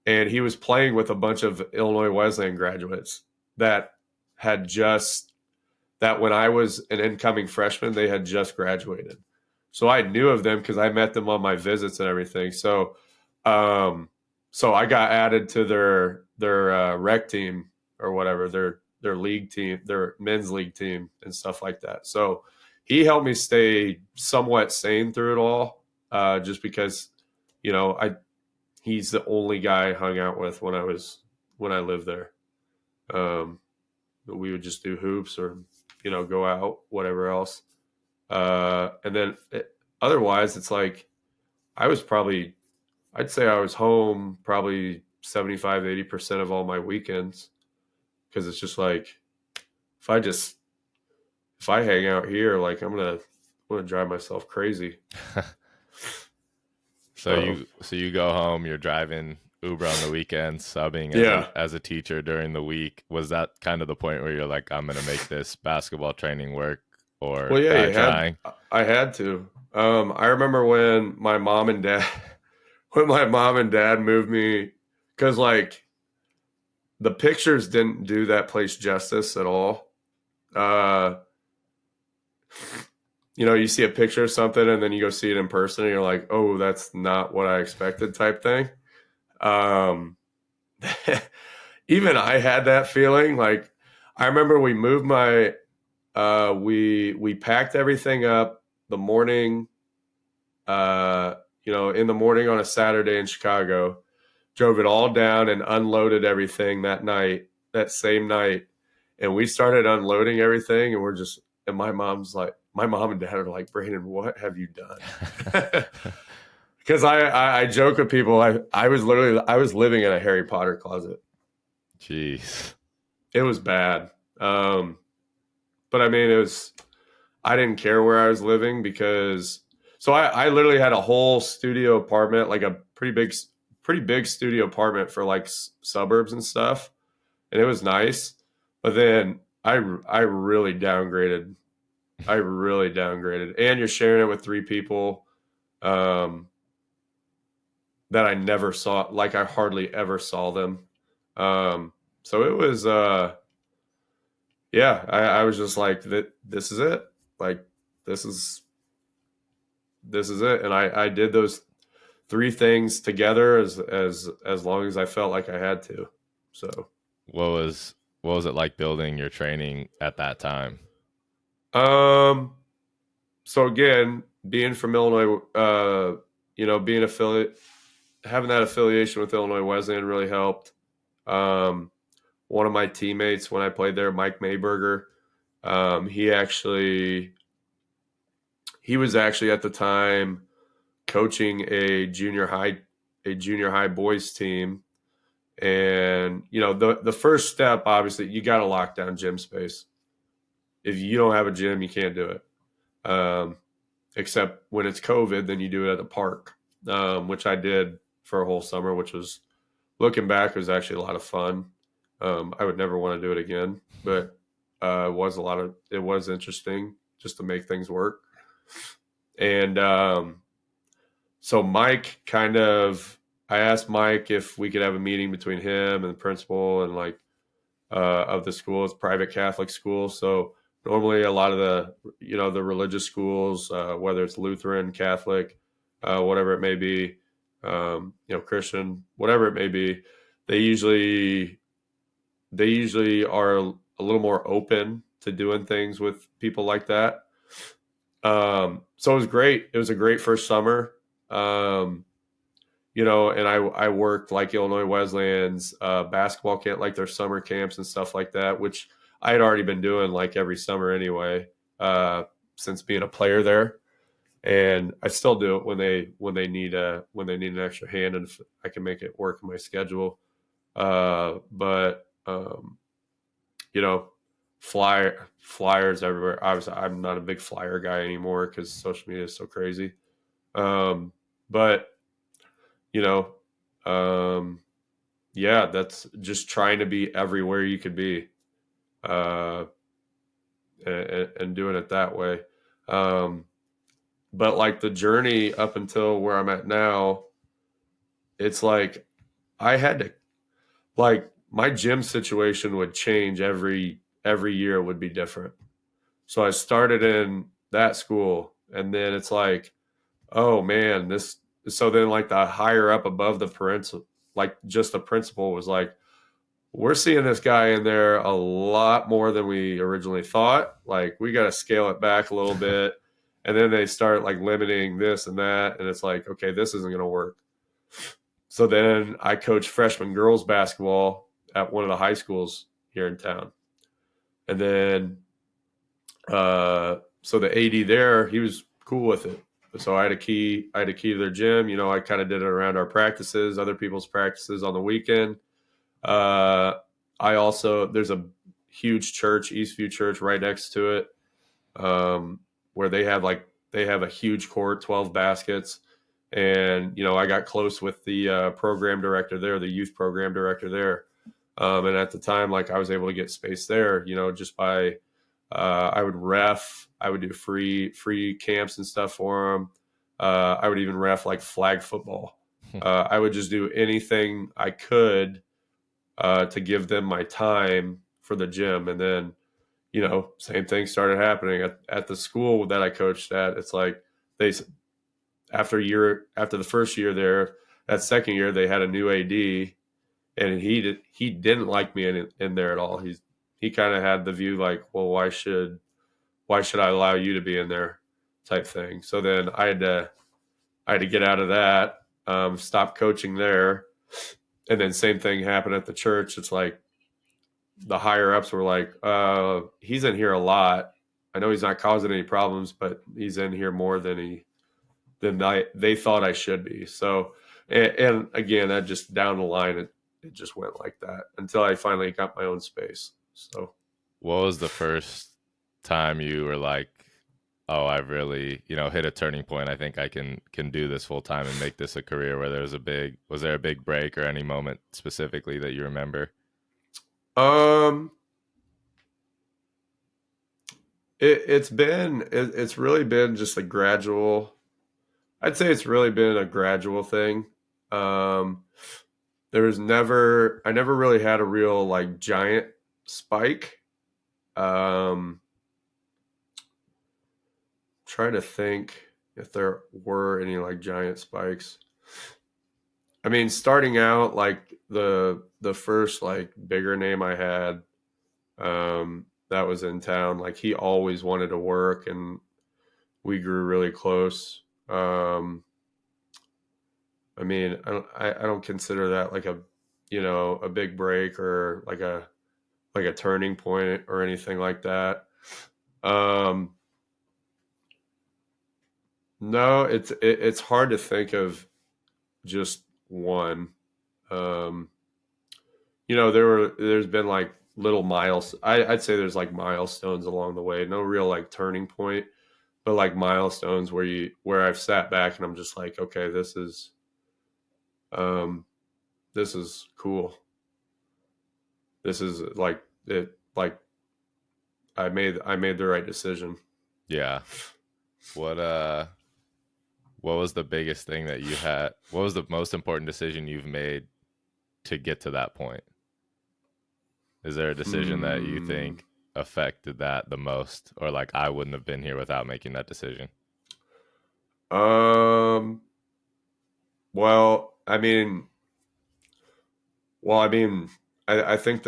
and he was playing with a bunch of Illinois Wesleyan graduates that when I was an incoming freshman, they had just graduated. So I knew of them because I met them on my visits and everything. So I got added to their rec team or whatever, their league team, their men's league team and stuff like that. So he helped me stay somewhat sane through it all, just because, he's the only guy I hung out with when I lived there. We would just do hoops or, go out, whatever else. And then otherwise it's like, I'd say I was home probably 75, 80% of all my weekends. Cause it's just like, if I hang out here, like I'm going to drive myself crazy. So you go home, you're driving Uber on the weekends, subbing as a teacher during the week. Was that kind of the point where you're like, I'm going to make this basketball training work? Or well, yeah, I had to. I remember when my mom and dad moved me, because like the pictures didn't do that place justice at all. You see a picture of something and then you go see it in person and you're like, oh, that's not what I expected type thing. Even I had that feeling. Like I remember we moved we packed everything up the morning, in the morning on a Saturday in Chicago, drove it all down and unloaded everything that same night. And we started unloading everything and my mom and dad are like, Brandon, what have you done? Because I joke with people, I was living in a Harry Potter closet. Jeez. It was bad. But I mean, I didn't care where I was living because, so I literally had a whole studio apartment, like a pretty big studio apartment for like suburbs and stuff. And it was nice. But then I really downgraded. And you're sharing it with 3 people that I never saw, like I hardly ever saw them. So it was, I was just like, this is it. Like, this is it. And I did those 3 things together as long as I felt like I had to. So what was it like building your training at that time? So again, being from Illinois, being having that affiliation with Illinois Wesleyan really helped. One of my teammates when I played there, Mike Mayberger, he was actually at the time coaching a junior high boys team. And, the first step, obviously, you got to lock down gym space. If you don't have a gym, you can't do it. Except when it's COVID, then you do it at the park, which I did for a whole summer, which was, looking back, was actually a lot of fun. I would never want to do it again, but it was interesting just to make things work. And so Mike I asked Mike if we could have a meeting between him and the principal and like of the school. It's private Catholic school, so normally a lot of the the religious schools, whether it's Lutheran, Catholic, whatever it may be, Christian, whatever it may be, they usually are a little more open to doing things with people like that. So it was great. It was a great first summer. And I worked like Illinois Wesleyan's basketball camp, like their summer camps and stuff like that, which I had already been doing like every summer anyway, since being a player there. And I still do it when they need an extra hand, and if I can make it work in my schedule. But flyers everywhere. Obviously, I'm not a big flyer guy anymore because social media is so crazy. But that's just trying to be everywhere you could be, and doing it that way. But like the journey up until where I'm at now, it's like I had to, like, my gym situation would change every year, would be different. So I started in that school, and then it's like, oh man, so then like the higher up above the principal, like just the principal was like, we're seeing this guy in there a lot more than we originally thought. Like, we got to scale it back a little bit. And then they start like limiting this and that. And it's like, okay, this isn't going to work. So then I coached freshman girls basketball at one of the high schools here in town. And then, so the AD there, he was cool with it. So I had a key to their gym. I kind of did it around our practices, other people's practices on the weekend. There's a huge church, Eastview Church, right next to it, where they have a huge court, 12 baskets. And, I got close with the program director there, the youth program director there. And at the time, like, I was able to get space there, just by, I would ref, I would do free camps and stuff for them. I would even ref like flag football. I would just do anything I could to give them my time for the gym. And then, same thing started happening at the school that I coached at. It's like after the first year there, that second year, they had a new AD, and he didn't like me in there at all. He kind of had the view like, well, why should I allow you to be in there, type thing. So then I had to get out of that, stop coaching there. And then same thing happened at the church. It's like the higher ups were like, he's in here a lot. I know he's not causing any problems, but he's in here more than they thought I should be. So, and again, that just down the line, it just went like that until I finally got my own space. So what was the first time you were like, oh, I've really, hit a turning point? I think I can do this full time and make this a career. Where was there a big break or any moment specifically that you remember? It's really been just a gradual, I'd say it's really been a gradual thing. I never really had a real like giant spike. Trying to think if there were any like giant spikes. I mean, starting out, like the first like bigger name I had, that was in town, like he always wanted to work, and we grew really close. I mean, I don't consider that like a big break or like a turning point or anything like that. No, it's hard to think of just one. There's been like little I'd say there's like milestones along the way. No real like turning point, but like milestones where I've sat back and I'm just like, okay, this is cool. This is like it. Like I made the right decision. Yeah. what was the biggest thing that you had? What was the most important decision you've made to get to that point? Is there a decision that you think affected that the most, or like I wouldn't have been here without making that decision? Well, I mean, I think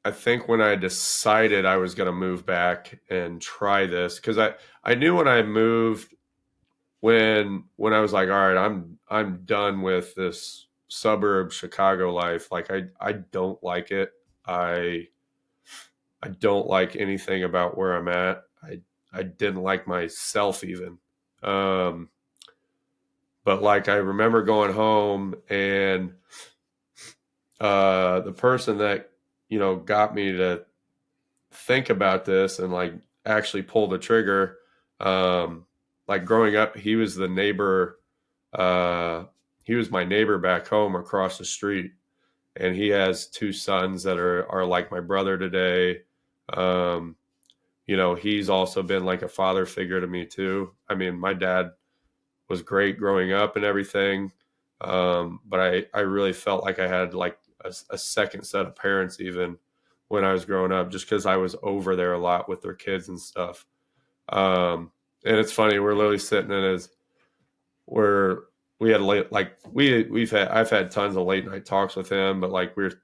I think when I decided I was going to move back and try this, because I knew when I moved, when I was like, all right, I'm done with this suburb Chicago life. Like I don't like it. I don't like anything about where I'm at. I didn't like myself even. Um, but like I remember going home and the person that got me to think about this and like actually pull the trigger. Like growing up, he was the neighbor. He was my neighbor back home across the street, and he has two sons that are like my brother today. He's also been like a father figure to me too. I mean, my dad was great growing up and everything. But I really felt like I had like a second set of parents even when I was growing up, just because I was over there a lot with their kids and stuff. And it's funny, we're literally sitting in we had late, like I've had tons of late night talks with him, but like we're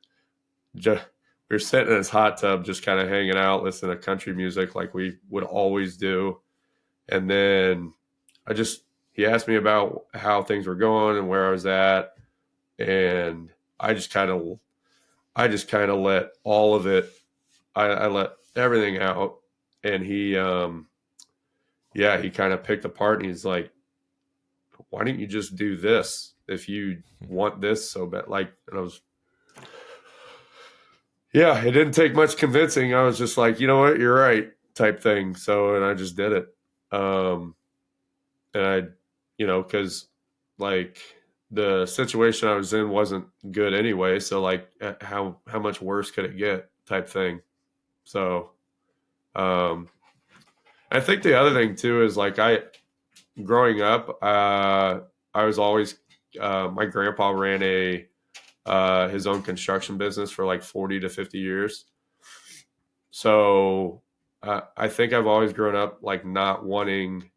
sitting in his hot tub, just kind of hanging out, listening to country music like we would always do. And then he asked me about how things were going and where I was at. And I just kind of let all of it, I let everything out. And he kind of picked apart, and he's like, why don't you just do this if you want this so bad? Like, and I was, it didn't take much convincing. I was just like, you know what, you're right, type thing. So, and I just did it. And I, cause like the situation I was in wasn't good anyway. So like how much worse could it get, type thing. So, I think the other thing too is like growing up, I was always, my grandpa ran his own construction business for like 40 to 50 years. So I think I've always grown up like not wanting,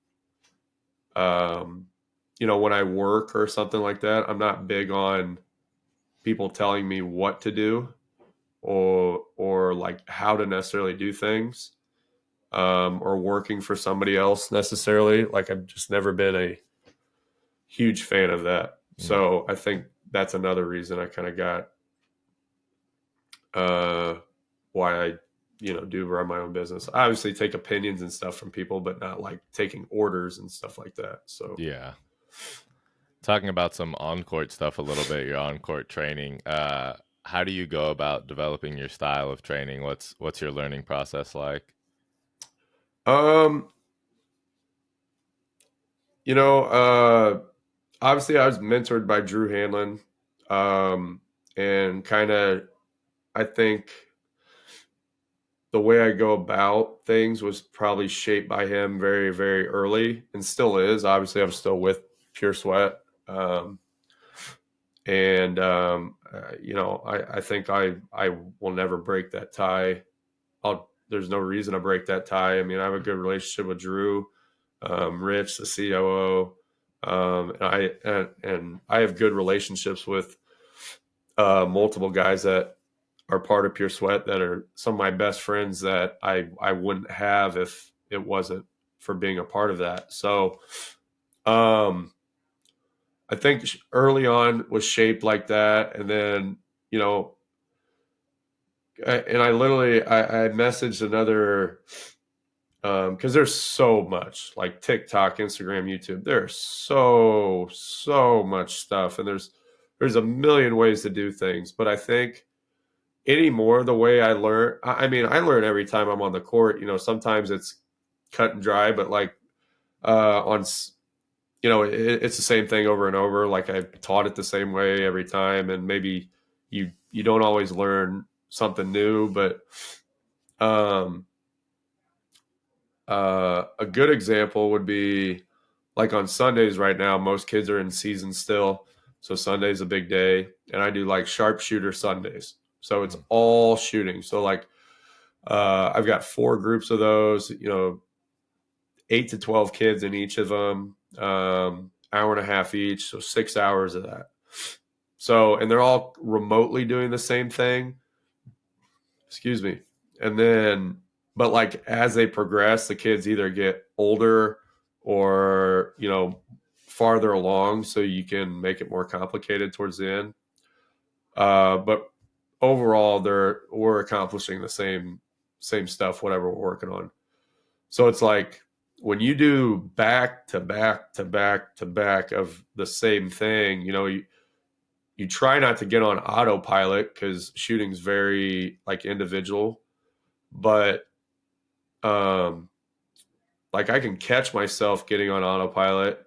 when I work or something like that, I'm not big on people telling me what to do or like how to necessarily do things, or working for somebody else necessarily. Like I've just never been a huge fan of that. So I think that's another reason I kind of got why I do run my own business. I obviously take opinions and stuff from people, but not like taking orders and stuff like that. So yeah. Talking about some on-court stuff a little bit, your on-court training. How do you go about developing your style of training? What's your learning process like? Obviously I was mentored by Drew Hanlon, and kind of, I think the way I go about things was probably shaped by him very, very early, and still is. Obviously I'm still with Pure Sweat. I think I will never break that tie. There's no reason to break that tie. I mean, I have a good relationship with Drew, Rich, the COO, and I have good relationships with multiple guys that are part of Pure Sweat that are some of my best friends that I wouldn't have if it wasn't for being a part of that. So, I think early on was shaped like that. And then, I messaged another, because there's so much like TikTok, Instagram, YouTube. There's so much stuff, and there's a million ways to do things. But I think anymore, the way I learn, I learn every time I'm on the court. Sometimes it's cut and dry, but like it's the same thing over and over. Like I've taught it the same way every time, and maybe you don't always learn something new, but a good example would be like on Sundays right now, most kids are in season still. So Sunday's a big day. And I do like sharpshooter Sundays. So it's all shooting. So like I've got 4 groups of those, 8 to 12 kids in each of them, hour and a half each. So 6 hours of that. So, and they're all remotely doing the same thing. Excuse me. And then, but like as they progress, the kids either get older or, farther along, so you can make it more complicated towards the end. But overall, we're accomplishing the same stuff, whatever we're working on. So it's like when you do back to back to back to back of the same thing, you try not to get on autopilot because shooting's very like individual, but like I can catch myself getting on autopilot,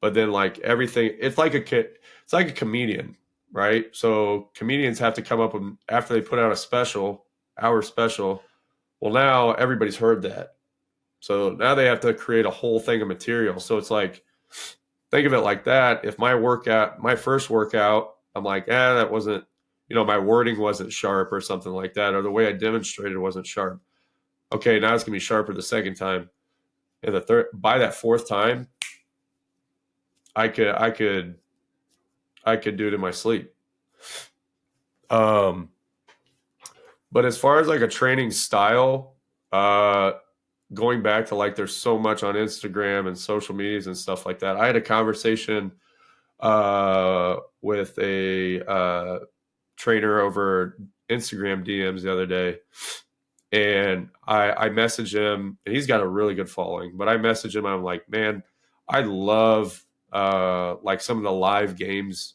but then like everything, it's like a comedian, right? So comedians have to come up with, after they put out hour special. Well, now everybody's heard that. So now they have to create a whole thing of material. So it's like, think of it like that. If my first workout, I'm like, that wasn't, my wording wasn't sharp or something like that, or the way I demonstrated wasn't sharp. Okay, now it's gonna be sharper the second time. And by that 4th time, I could do it in my sleep. But as far as like a training style, going back to like there's so much on Instagram and social medias and stuff like that. I had a conversation with a trainer over Instagram DMs the other day, and I messaged him, and he's got a really good following, but I messaged him, I'm like, man, I love like some of the live games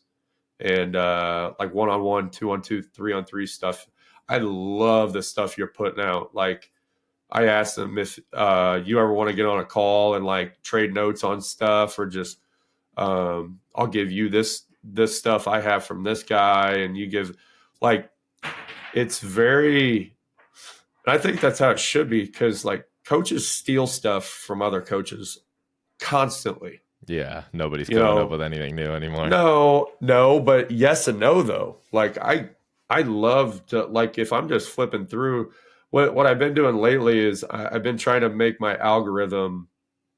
and like 1-on-1, 2-on-2, 3-on-3 stuff. I love the stuff you're putting out. Like I asked him if you ever want to get on a call and like trade notes on stuff, or just I'll give you this stuff I have from this guy, and you give, like, it's very, and I think that's how it should be, because like coaches steal stuff from other coaches constantly. Yeah, nobody's coming up with anything new anymore. No, but yes and no though. Like I love to, like, if I'm just flipping through, what I've been doing lately is I've been trying to make my algorithm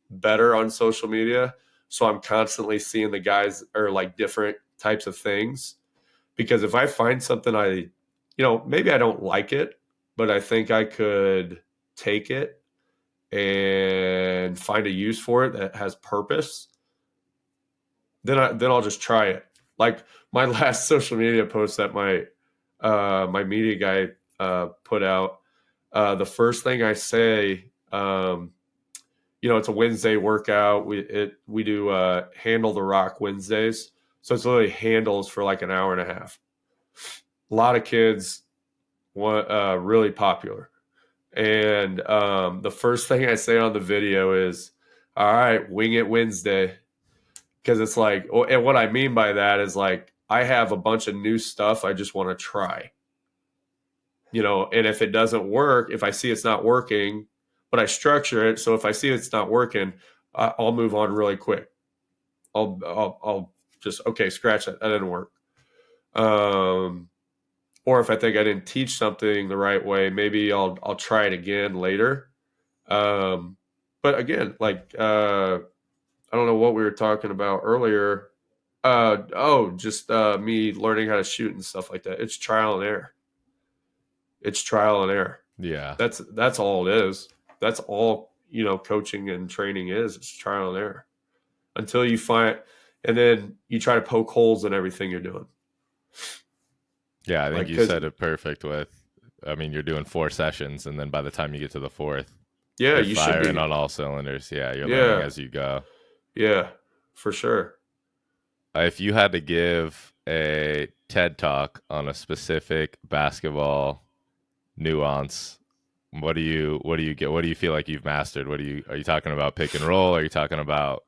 better on social media. So I'm constantly seeing the guys, or like different types of things, because if I find something maybe I don't like it, but I think I could take it and find a use for it that has purpose, then I'll just try it. Like my last social media post that my media guy put out, the first thing I say, it's a Wednesday workout. We do handle the rock Wednesdays, so it's literally handles for like an hour and a half. A lot of kids really popular. And the first thing I say on the video is, all right, wing it Wednesday. Because it's like, and what I mean by that is like, I have a bunch of new stuff I just want to try. And if it doesn't work, if I see it's not working, but I structure it, so if I see it's not working, I'll move on really quick. I'll just, okay, scratch that. That didn't work. Or if I think I didn't teach something the right way, maybe I'll try it again later. But again, like I don't know what we were talking about earlier. Just me learning how to shoot and stuff like that. It's trial and error. Yeah, that's all it is. That's all coaching and training is. It's trial and error until you find, and then you try to poke holes in everything you're doing. Yeah, I think you said it perfect with, you're doing 4 sessions, and then by the time you get to the 4th, you should be firing on all cylinders. Yeah, you're learning as you go. Yeah, for sure. If you had to give a TED Talk on a specific basketball nuance, what do you get? What do you feel like you've mastered? Are you talking about pick and roll? Are you talking about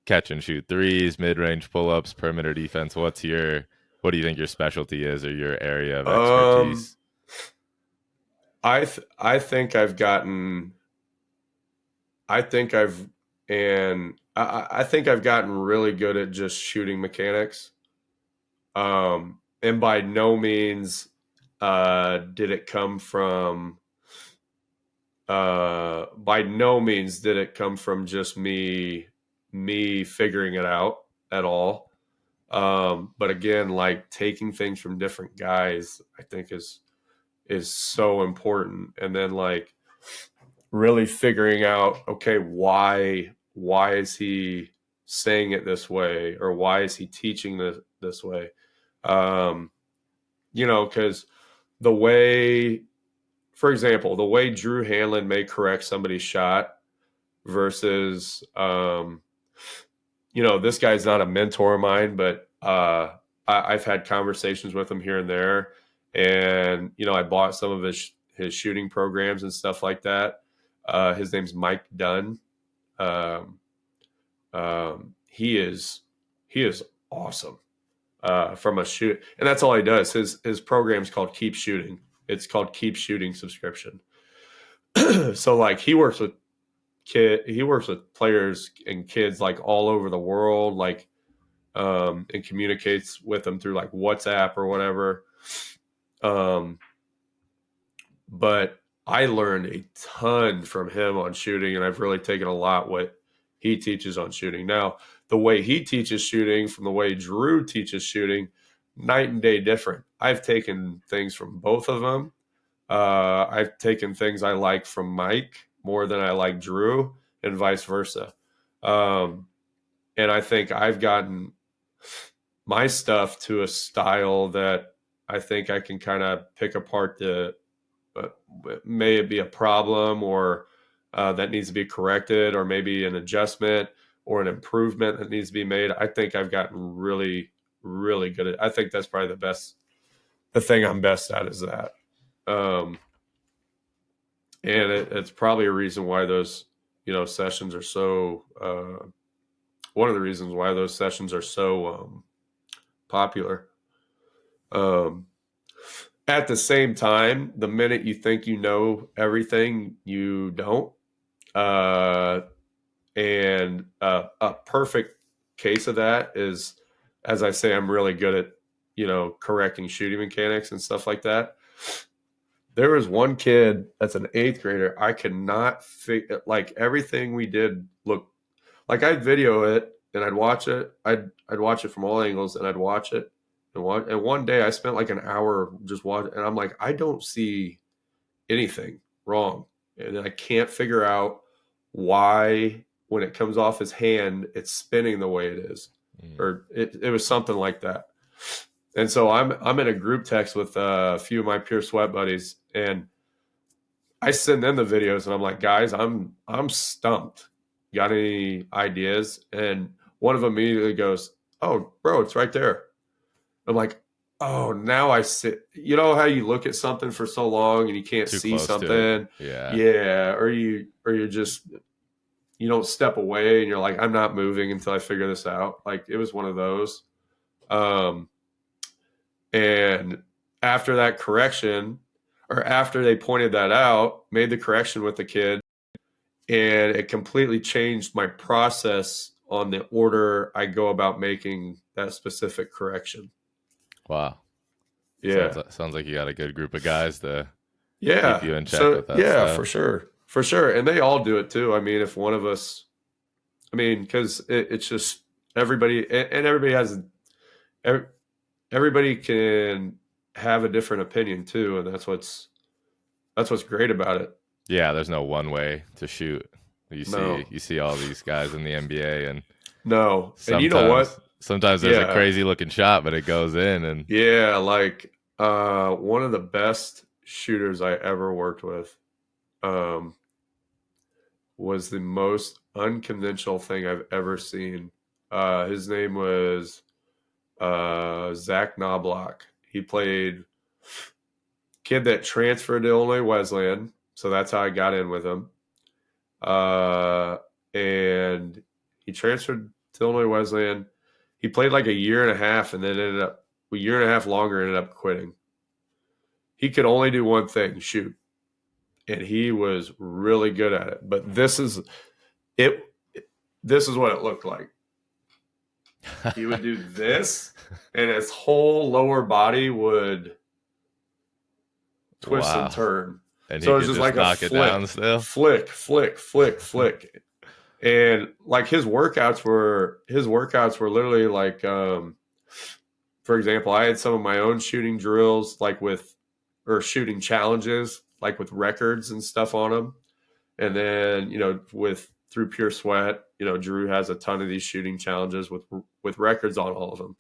catch and shoot threes, mid-range pull-ups, perimeter defense? What do you think your specialty is, or your area of expertise? I think I've And I think I've gotten really good at just shooting mechanics. And by no means did it come from just me figuring it out at all. But again, like taking things from different guys, I think is so important. And then like really figuring out, okay, why is he saying it this way, or why is he teaching this way? Because the way, for example, the way Drew Hanlon may correct somebody's shot versus, this guy's not a mentor of mine, but I've had conversations with him here and there, and I bought some of his shooting programs and stuff like that. His name's Mike Dunn. He is awesome from a shoot, and that's all he does. His program's called Keep Shooting. It's called Keep Shooting subscription. So like he works with players and kids like all over the world, like and communicates with them through like WhatsApp or whatever. But I learned a ton from him on shooting, and I've really taken a lot what he teaches on shooting. Now, the way he teaches shooting from the way Drew teaches shooting, night and day different. I've taken things from both of them. I've taken things I like from Mike more than I like Drew, and vice versa. And I think I've gotten my stuff to a style that I think I can kind of pick apart may it be a problem, or that needs to be corrected, or maybe an adjustment or an improvement that needs to be made. I think I've gotten really, really good at. I think that's probably the thing I'm best at is that. And it's probably a reason why those, sessions are so, one of the reasons why those sessions are so popular. At the same time, the minute you think you know everything, you don't. And a perfect case of that is, as I say, I'm really good at, correcting shooting mechanics and stuff like that. There was one kid that's an 8th grader. I could not figure, like everything we did looked like I'd video it and I'd watch it. I'd watch it from all angles, and I'd watch it and watch. And one day I spent like an hour just watching, and I'm like, I don't see anything wrong. And I can't figure out why when it comes off his hand, it's spinning the way it is. Or it was something like that. And so I'm in a group text with a few of my Pure Sweat buddies, and I send them the videos, and I'm like, guys, I'm stumped. Got any ideas? And one of them immediately goes, oh, bro, it's right there. I'm like, oh, now I see. You know how you look at something for so long and you can't see something? Yeah. Or you're just, you don't step away and you're like, I'm not moving until I figure this out. Like it was one of those. And after that correction, or after they pointed that out, made the correction with the kid, and it completely changed my process on the order I go about making that specific correction. Wow. Yeah. Sounds like you got a good group of guys to keep you in check with that stuff. For sure. And they all do it too. I mean, if one of us, because it's just everybody, and everybody can have a different opinion too. And that's what's great about it. Yeah. There's no one way to shoot. You see all these guys in the NBA, and and you know what? Sometimes there's a crazy looking shot, but it goes in. And like one of the best shooters I ever worked with was the most unconventional thing I've ever seen. His name was Zach Knobloch. He played kid that transferred to Illinois Wesleyan, so that's how I got in with him. And he transferred to Illinois Wesleyan. He played like a year and a half, and then ended up a year and a half longer, ended up quitting. He could only do one thing, shoot. And he was really good at it. But this is it. this is what it looked like. He would do this, and his whole lower body would twist and turn. And so he it was could just like knock a it down still. flick. And like his workouts were literally like, for example, I had some of my own shooting drills, or shooting challenges, like with records and stuff on them. And then, through Pure Sweat, Drew has a ton of these shooting challenges with records on all of them.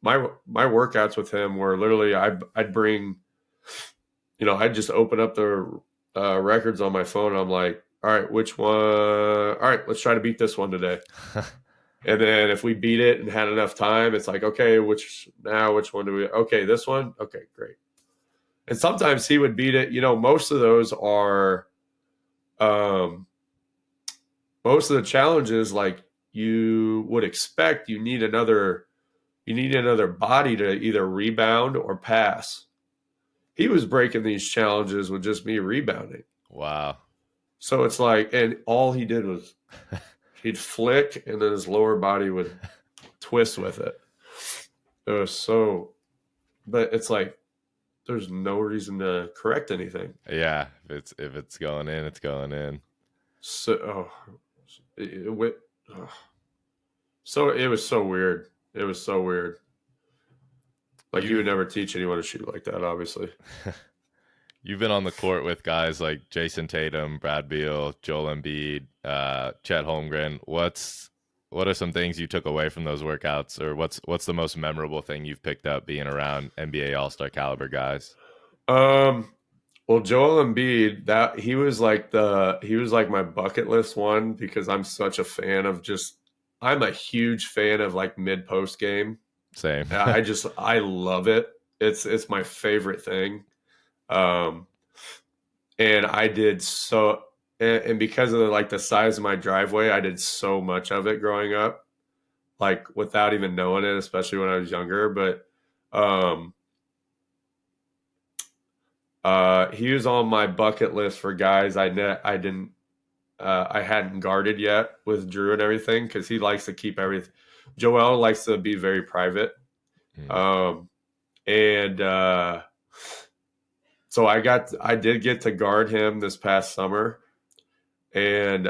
My workouts with him were literally, I'd bring, I'd just open up the records on my phone. And I'm like, all right, which one? All right, let's try to beat this one today. And then if we beat it and had enough time, it's like, okay, which one do we? Okay, this one. Okay, great. And sometimes he would beat it. Most of those are, most of the challenges, like you would expect, you need another body to either rebound or pass. He was breaking these challenges with just me rebounding. Wow. So it's like, and all he did was he'd flick, and then his lower body would twist with it. It was so, but it's like, there's no reason to correct anything. Yeah, if it's going in, it's going in. So, so it was so weird. It was so weird. Like you would never teach anyone to shoot like that, obviously. You've been on the court with guys like Jason Tatum, Brad Beal, Joel Embiid, Chet Holmgren. What are some things you took away from those workouts, or what's the most memorable thing you've picked up being around NBA All-Star caliber guys? Well, Joel Embiid, he was like my bucket list one, because I'm such a fan of I'm a huge fan of like mid-post game. Same. I love it. It's my favorite thing. And I did so, and because of the size of my driveway, I did so much of it growing up, like without even knowing it, especially when I was younger. But, he was on my bucket list for guys I hadn't guarded yet with Drew and everything, because he likes to keep everything. Joel likes to be very private. So I did get to guard him this past summer. And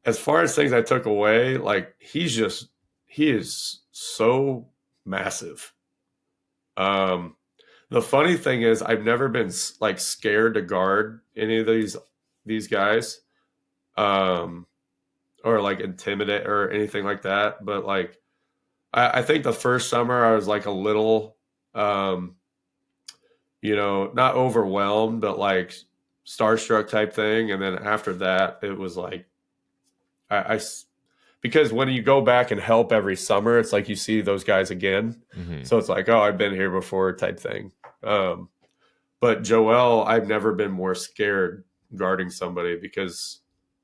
as far as things I took away, like he is so massive. The funny thing is, I've never been like scared to guard any of these guys, or like intimidate or anything like that. But like, I think the first summer I was like a little, not overwhelmed, but like starstruck type thing. And then after that, it was like, because when you go back and help every summer, it's like you see those guys again. Mm-hmm. So it's like, oh, I've been here before type thing. But Joel, I've never been more scared guarding somebody, because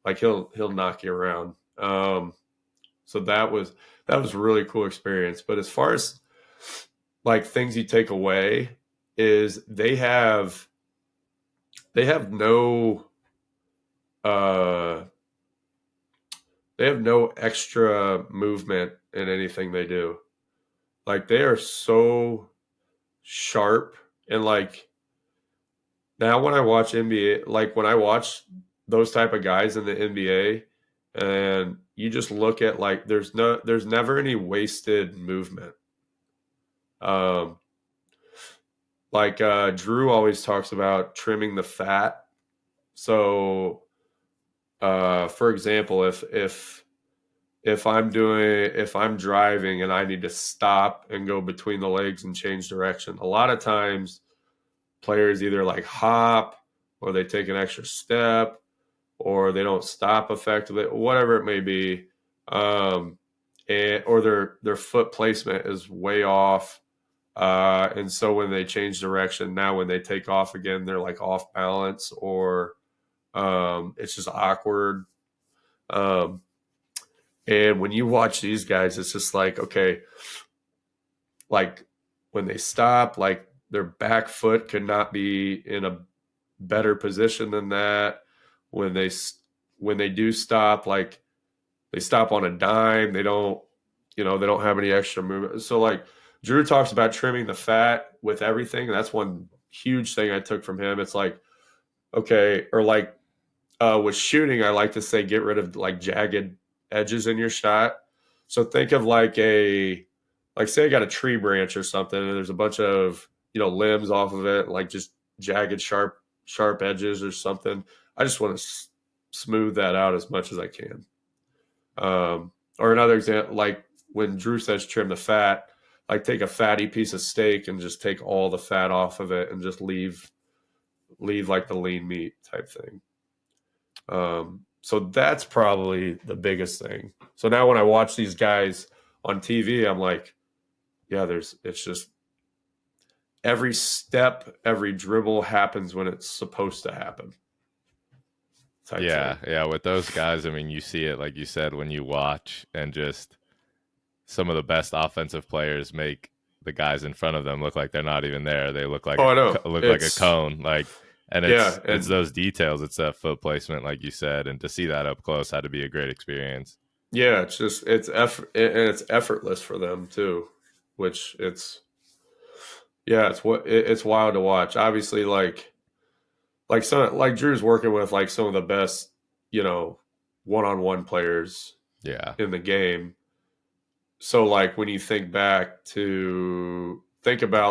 like he'll knock you around. So that was a really cool experience. But as far as like things you take away, is they have no extra movement in anything they do. Like they are so sharp. And like now when I watch NBA, like when I watch those type of guys in the NBA, and you just look at like, there's never any wasted movement. Like Drew always talks about trimming the fat. So, for example, if I'm driving and I need to stop and go between the legs and change direction, a lot of times players either like hop, or they take an extra step, or they don't stop effectively, whatever it may be. Or their foot placement is way off. And so when they change direction, now when they take off again, they're like off balance, or it's just awkward. And when you watch these guys, it's just like, okay, like when they stop, like their back foot could not be in a better position than that. When they do stop, like they stop on a dime, they don't have any extra movement. So like Drew talks about trimming the fat with everything. That's one huge thing I took from him. It's like, okay, or like with shooting, I like to say get rid of like jagged edges in your shot. So think of like say I got a tree branch or something, and there's a bunch of limbs off of it, like just jagged, sharp edges or something. I just want to smooth that out as much as I can. Or another example, like when Drew says trim the fat, like take a fatty piece of steak and just take all the fat off of it and just leave like the lean meat type thing. So that's probably the biggest thing. So now when I watch these guys on TV, I'm like, yeah, it's just every step, every dribble happens when it's supposed to happen. Yeah. With those guys, I mean, you see it, like you said, when you watch, and just some of the best offensive players make the guys in front of them look like they're not even there. They look like like a cone. Like, and it's those details. It's that foot placement, like you said, and to see that up close had to be a great experience. Yeah, it's effortless for them too, which it's wild to watch. Obviously, like Drew's working with like some of the best, one-on-one players in the game. So like when you think about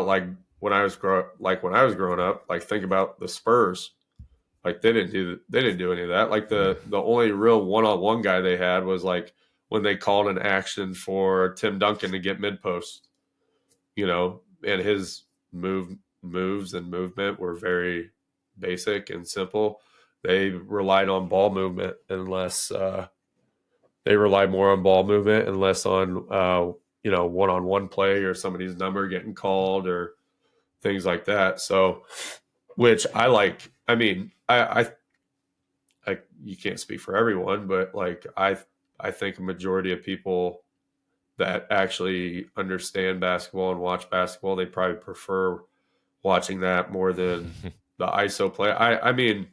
like when I was growing up, like think about the Spurs. Like they didn't do any of that. Like the only real one-on-one guy they had was like when they called an action for Tim Duncan to get mid post, and his moves and movement were very basic and simple. They relied on ball movement unless they relied more on ball movement and less on one-on-one play or somebody's number getting called or things like that. So, which I like. I mean, I you can't speak for everyone, but like I think a majority of people that actually understand basketball and watch basketball, they probably prefer watching that more than the ISO play. I mean,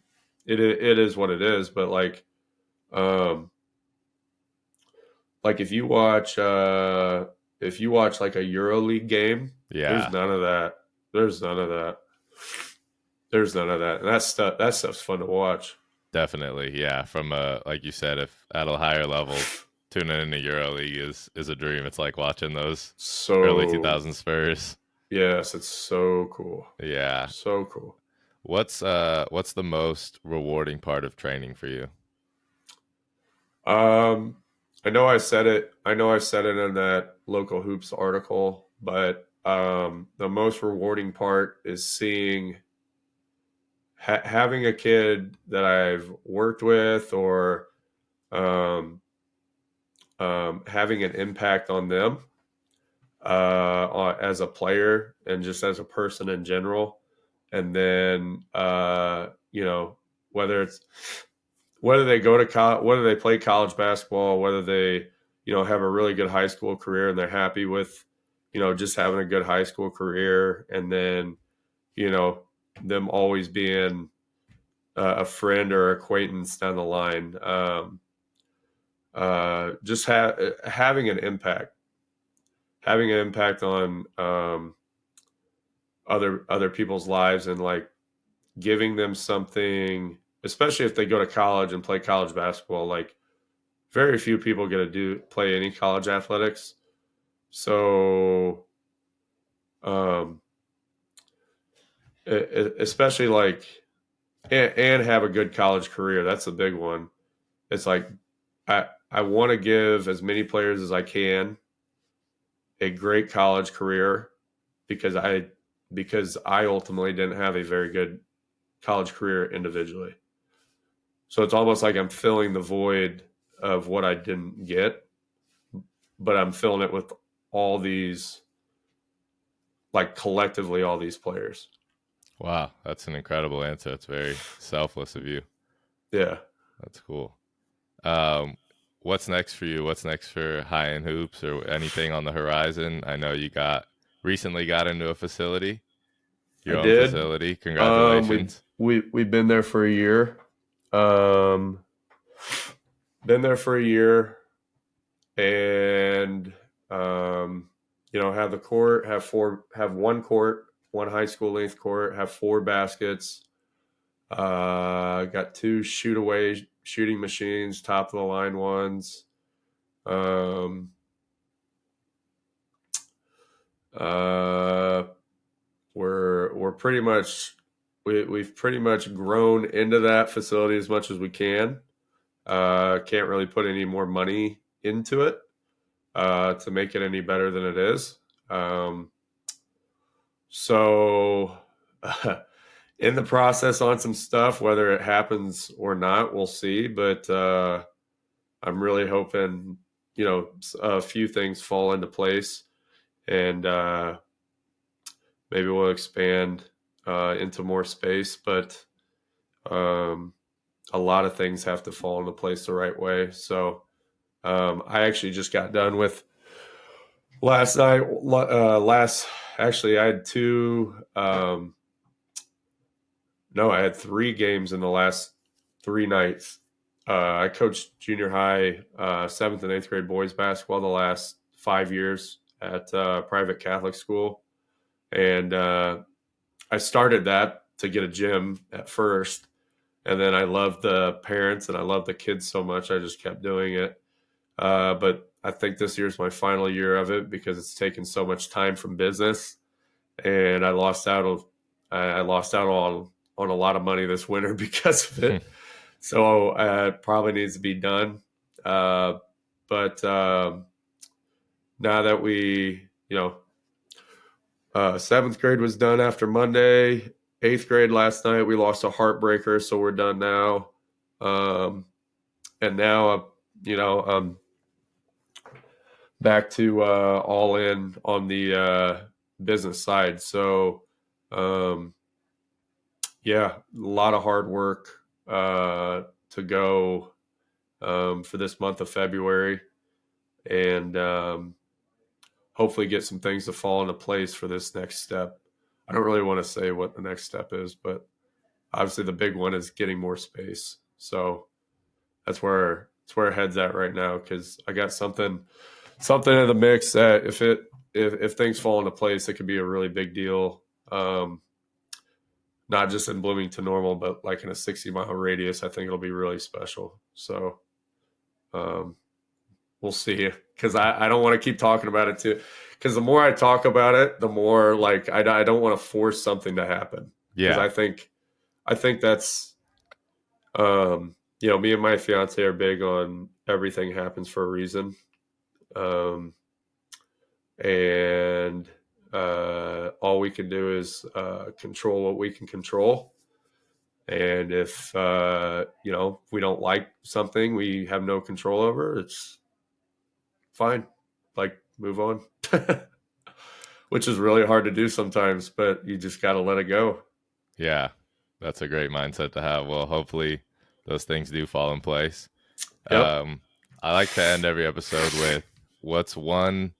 it is what it is, but like if you watch like a EuroLeague game, there's none of that. And that stuff's fun to watch. Definitely, yeah. From like you said, if at a higher level, tuning into EuroLeague is a dream. It's like watching those early 2000s Spurs. Yes, it's so cool. Yeah, so cool. What's the most rewarding part of training for you? I know I said it in that Local Hoops article, but the most rewarding part is seeing having a kid that I've worked with or having an impact on them as a player and just as a person in general. And then, whether they go to college, whether they play college basketball, whether they, have a really good high school career and they're happy with, just having a good high school career. And then, them always being a friend or acquaintance down the line. Just having an impact on other people's lives and like giving them something, especially if they go to college and play college basketball. Like very few people get to play any college athletics. So, especially like, and have a good college career. That's a big one. It's like, I want to give as many players as I can a great college career because I ultimately didn't have a very good college career individually. So it's almost like I'm filling the void of what I didn't get, but I'm filling it with all these, like collectively, all these players. Wow, that's an incredible answer. It's very selfless of you. Yeah. That's cool. What's next for you? What's next for Heyen Hoops or anything on the horizon? I know you recently got into a facility. I your own did. facility? Congratulations. We've been there for a year. Been there for a year, and have the court, have one court, one high school length court, have 4 baskets. Got 2 shooting machines, top of the line ones. We're pretty much we've pretty much grown into that facility as much as we can. Can't really put any more money into it to make it any better than it is. So in the process on some stuff, whether it happens or not, we'll see. But I'm really hoping, a few things fall into place, and maybe we'll expand into more space. But a lot of things have to fall into place the right way. So I actually just got done with last night. Actually, I had 2. No, I had 3 games in the last 3 nights. I coached junior high, 7th and 8th grade boys basketball the last 5 years at private Catholic school. And I started that to get a gym at first. And then I loved the parents and I loved the kids so much, I just kept doing it. But I think this year's my final year of it because it's taken so much time from business. And I lost out on a lot of money this winter because of it. So it probably needs to be done. But now that we, 7th grade was done after Monday, 8th grade last night, we lost a heartbreaker. So we're done now. And now, I'm back to all in on the business side. So, a lot of hard work to go for this month of February, and hopefully get some things to fall into place for this next step. I don't really want to say what the next step is, but obviously the big one is getting more space. So that's where it head's at right now, because I got something in the mix that if things fall into place, it could be a really big deal. Not just in Bloomington Normal, but like in a 60-mile radius. I think it'll be really special. So we'll see, because I don't want to keep talking about it too, because the more I talk about it, the more like I don't want to force something to happen. Yeah. I think that's, me and my fiance are big on everything happens for a reason. And all we can do is control what we can control. And if, we don't like something we have no control over, it's fine. Like, move on. Which is really hard to do sometimes, but you just got to let it go. Yeah, that's a great mindset to have. Well, hopefully those things do fall in place. Yep. I like to end every episode with, what's one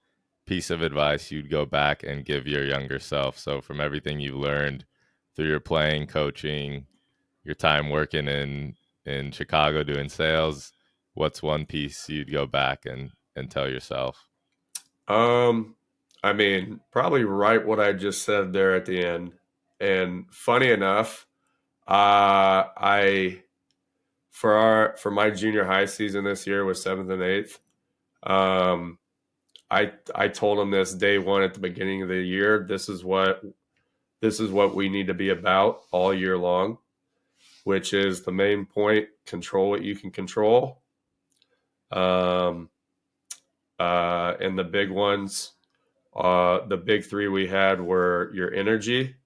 piece of advice you'd go back and give your younger self? So from everything you've learned through your playing, coaching, your time working in Chicago doing sales, what's one piece you'd go back and tell yourself? Probably right what I just said there at the end. And funny enough, for my junior high season this year was 7th and 8th. I told them this day one at the beginning of the year. This is what we need to be about all year long, which is the main point: control what you can control. And the big ones, the big 3 we had were your energy,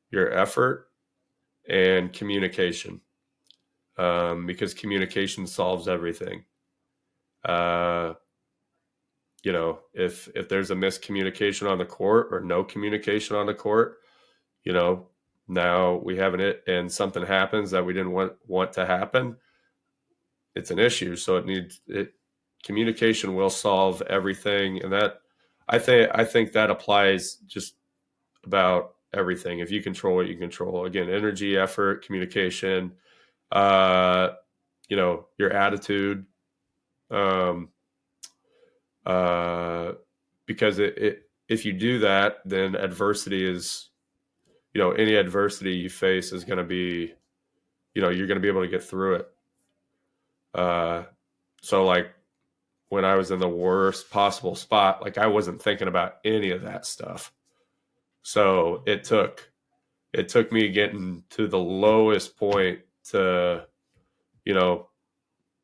your effort, and communication. Because communication solves everything. If there's a miscommunication on the court or no communication on the court, now we have and something happens that we didn't want to happen, it's an issue. So communication will solve everything. And that, I think that applies just about everything. If you control what you control, again, energy, effort, communication, your attitude, because if you do that, then adversity is, any adversity you face is going to be, you're going to be able to get through it. So like when I was in the worst possible spot, like I wasn't thinking about any of that stuff. So it took me getting to the lowest point to,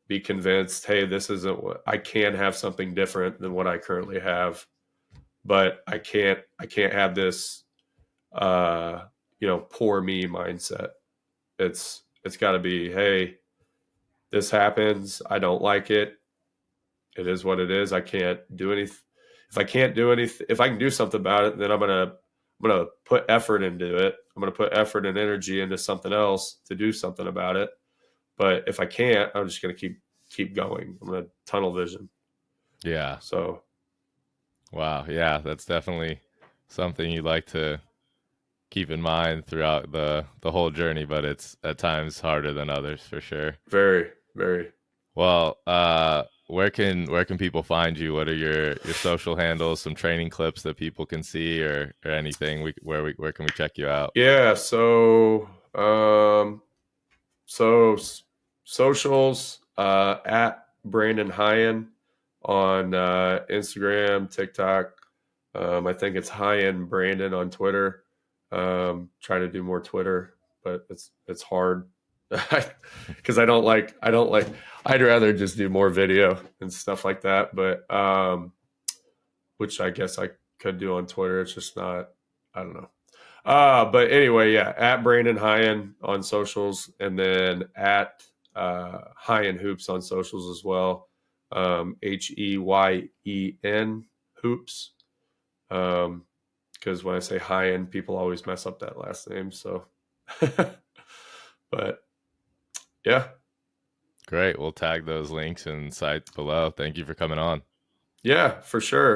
be convinced, hey, this isn't what I can have, something different than what I currently have, but I can't have this, poor me mindset. It's got to be, hey, this happens. I don't like it. It is what it is. I can't do anything. If I can't do anything, if I can do something about it, then I'm going to put effort into it. I'm going to put effort and energy into something else to do something about it. But if I can't, I'm just going to keep going. I'm going to tunnel vision. Yeah. So. Wow. Yeah. That's definitely something you'd like to keep in mind throughout the whole journey, but it's at times harder than others for sure. Very, very. Well, where can people find you? What are your social handles, some training clips that people can see, or anything where can we check you out? Yeah, so socials, at Brandon Heyen on Instagram, TikTok. I think it's Heyen Brandon on Twitter. Trying to do more Twitter, but it's hard because I'd rather just do more video and stuff like that. But which I guess I could do on Twitter. It's just not, I don't know. But anyway, yeah, at Brandon Heyen on socials, and then at Heyen Hoops on socials as well. Heyen Hoops. Because when I say Heyen, people always mess up that last name. So, but yeah. Great. We'll tag those links and site below. Thank you for coming on. Yeah, for sure.